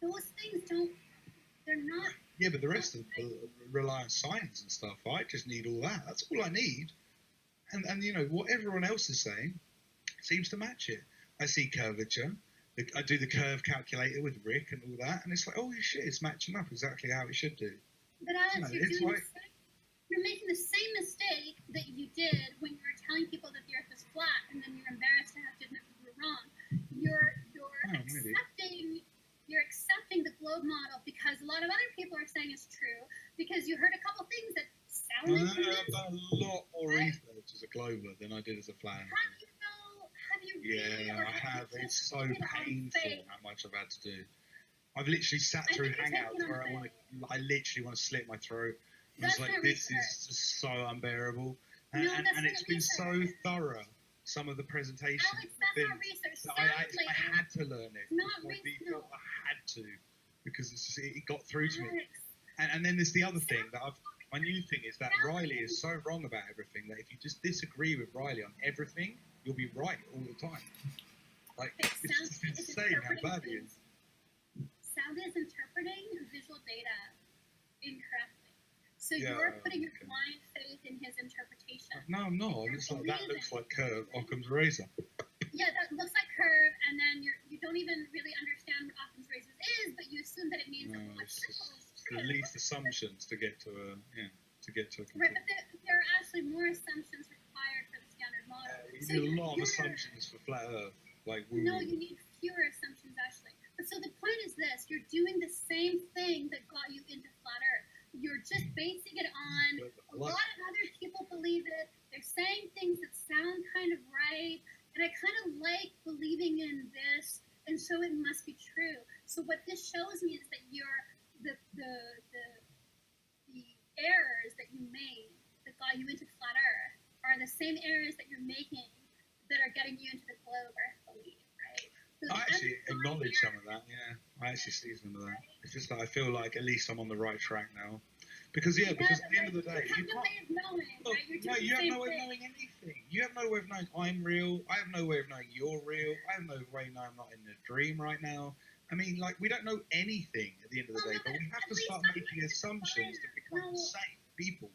those things they're not. Yeah, but the rest of them rely on science and stuff. I just need all that. That's all I need. And you know, what everyone else is saying seems to match it. I see curvature. I do the curve calculator with Rick and all that, and it's like, oh shit, it's matching up exactly how it should do. But Alex, No, it's you're making the same mistake that you did when you were telling people that the Earth was flat, and then you're embarrassed to have to admit that you were wrong. You're maybe. accepting the globe model because a lot of other people are saying it's true, because you heard a couple things that sounded I've convincing. done a lot more research as a glober than I did as a flat earther. Have you really? Yeah, or I have. you It's just so taken it on painful faith? how much I've had to do. I've literally sat I through think you're hangouts taking it where on I literally want to slit my throat. And That's it's like, not this research. is just so unbearable. And, No, and, that's and not it's been so research. thorough, some of the presentations. Alex, have that's been, not research. that Sounds like I had to learn it. not Before research. people, I had to. Because it's just, it got through to me. Alex, And then there's the other thing that my new thing is that Riley is so wrong about everything that if you just disagree with Riley on everything, you'll be right all the time. Like, it's just insane how bad he is. Sound is interpreting visual data incorrectly. So Yeah, you're putting your okay. blind faith in his interpretation. No, I'm not. It's like, that looks like Occam's razor. Yeah, that looks like curve, and then you don't even really understand what Occam's razor is, but you assume that it means No, that what's it's simple is just true. the least assumptions to get to a Right, conclusion. but there are actually more assumptions required for the standard model. You So need a lot of you're- assumptions for flat Earth. Like, No, you need fewer assumptions actually. But so the point is this: you're doing the same thing that got you into flat Earth. You're just basing it on a lot of other people believe it. They're saying things that sound kind of right, and I kind of like believing in this, and so it must be true. So what this shows me is that the errors that you made that got you into flat Earth are the same errors that you're making that are getting you into the globe Earth belief, right? So I actually acknowledge some of that, yeah. I actually see some of that. It's just that I feel like at least I'm on the right track now. Because, because at the end of the day, you have no way of knowing, right? no, you have no way of knowing anything. You have no way of knowing I'm real. I have no way of knowing you're real. I have no way of knowing I'm not in a dream right now. I mean, like, we don't know anything at the end of the day, but we have to start making assumptions to become sane people.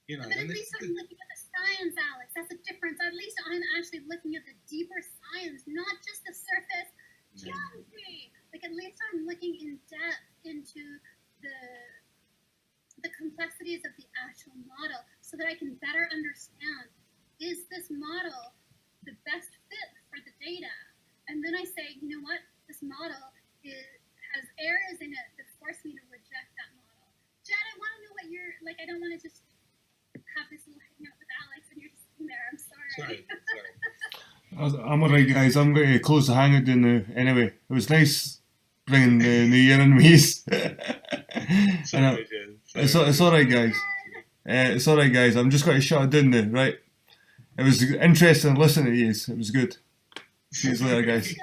You know, but at least I'm looking at the science, Alex. That's the difference. At least I'm actually looking at the deeper science, not just the surface geometry. Like, at least I'm looking in depth into the complexities of the actual model so that I can better understand, is this model the best fit for the data? And then I say, you know what, this model has errors in it that force me to reject that model. Jed, I want to know what you're, like, I don't want to just have this little hangout with Alex and you're just sitting there, I'm sorry. I'm alright, guys, I'm going to close the hangout down now. Anyway, it was nice bringing the new year in with It's alright, guys. It's alright, guys. I'm just going to shut it down now, right? It was interesting listening to you. It was good. See you later, guys.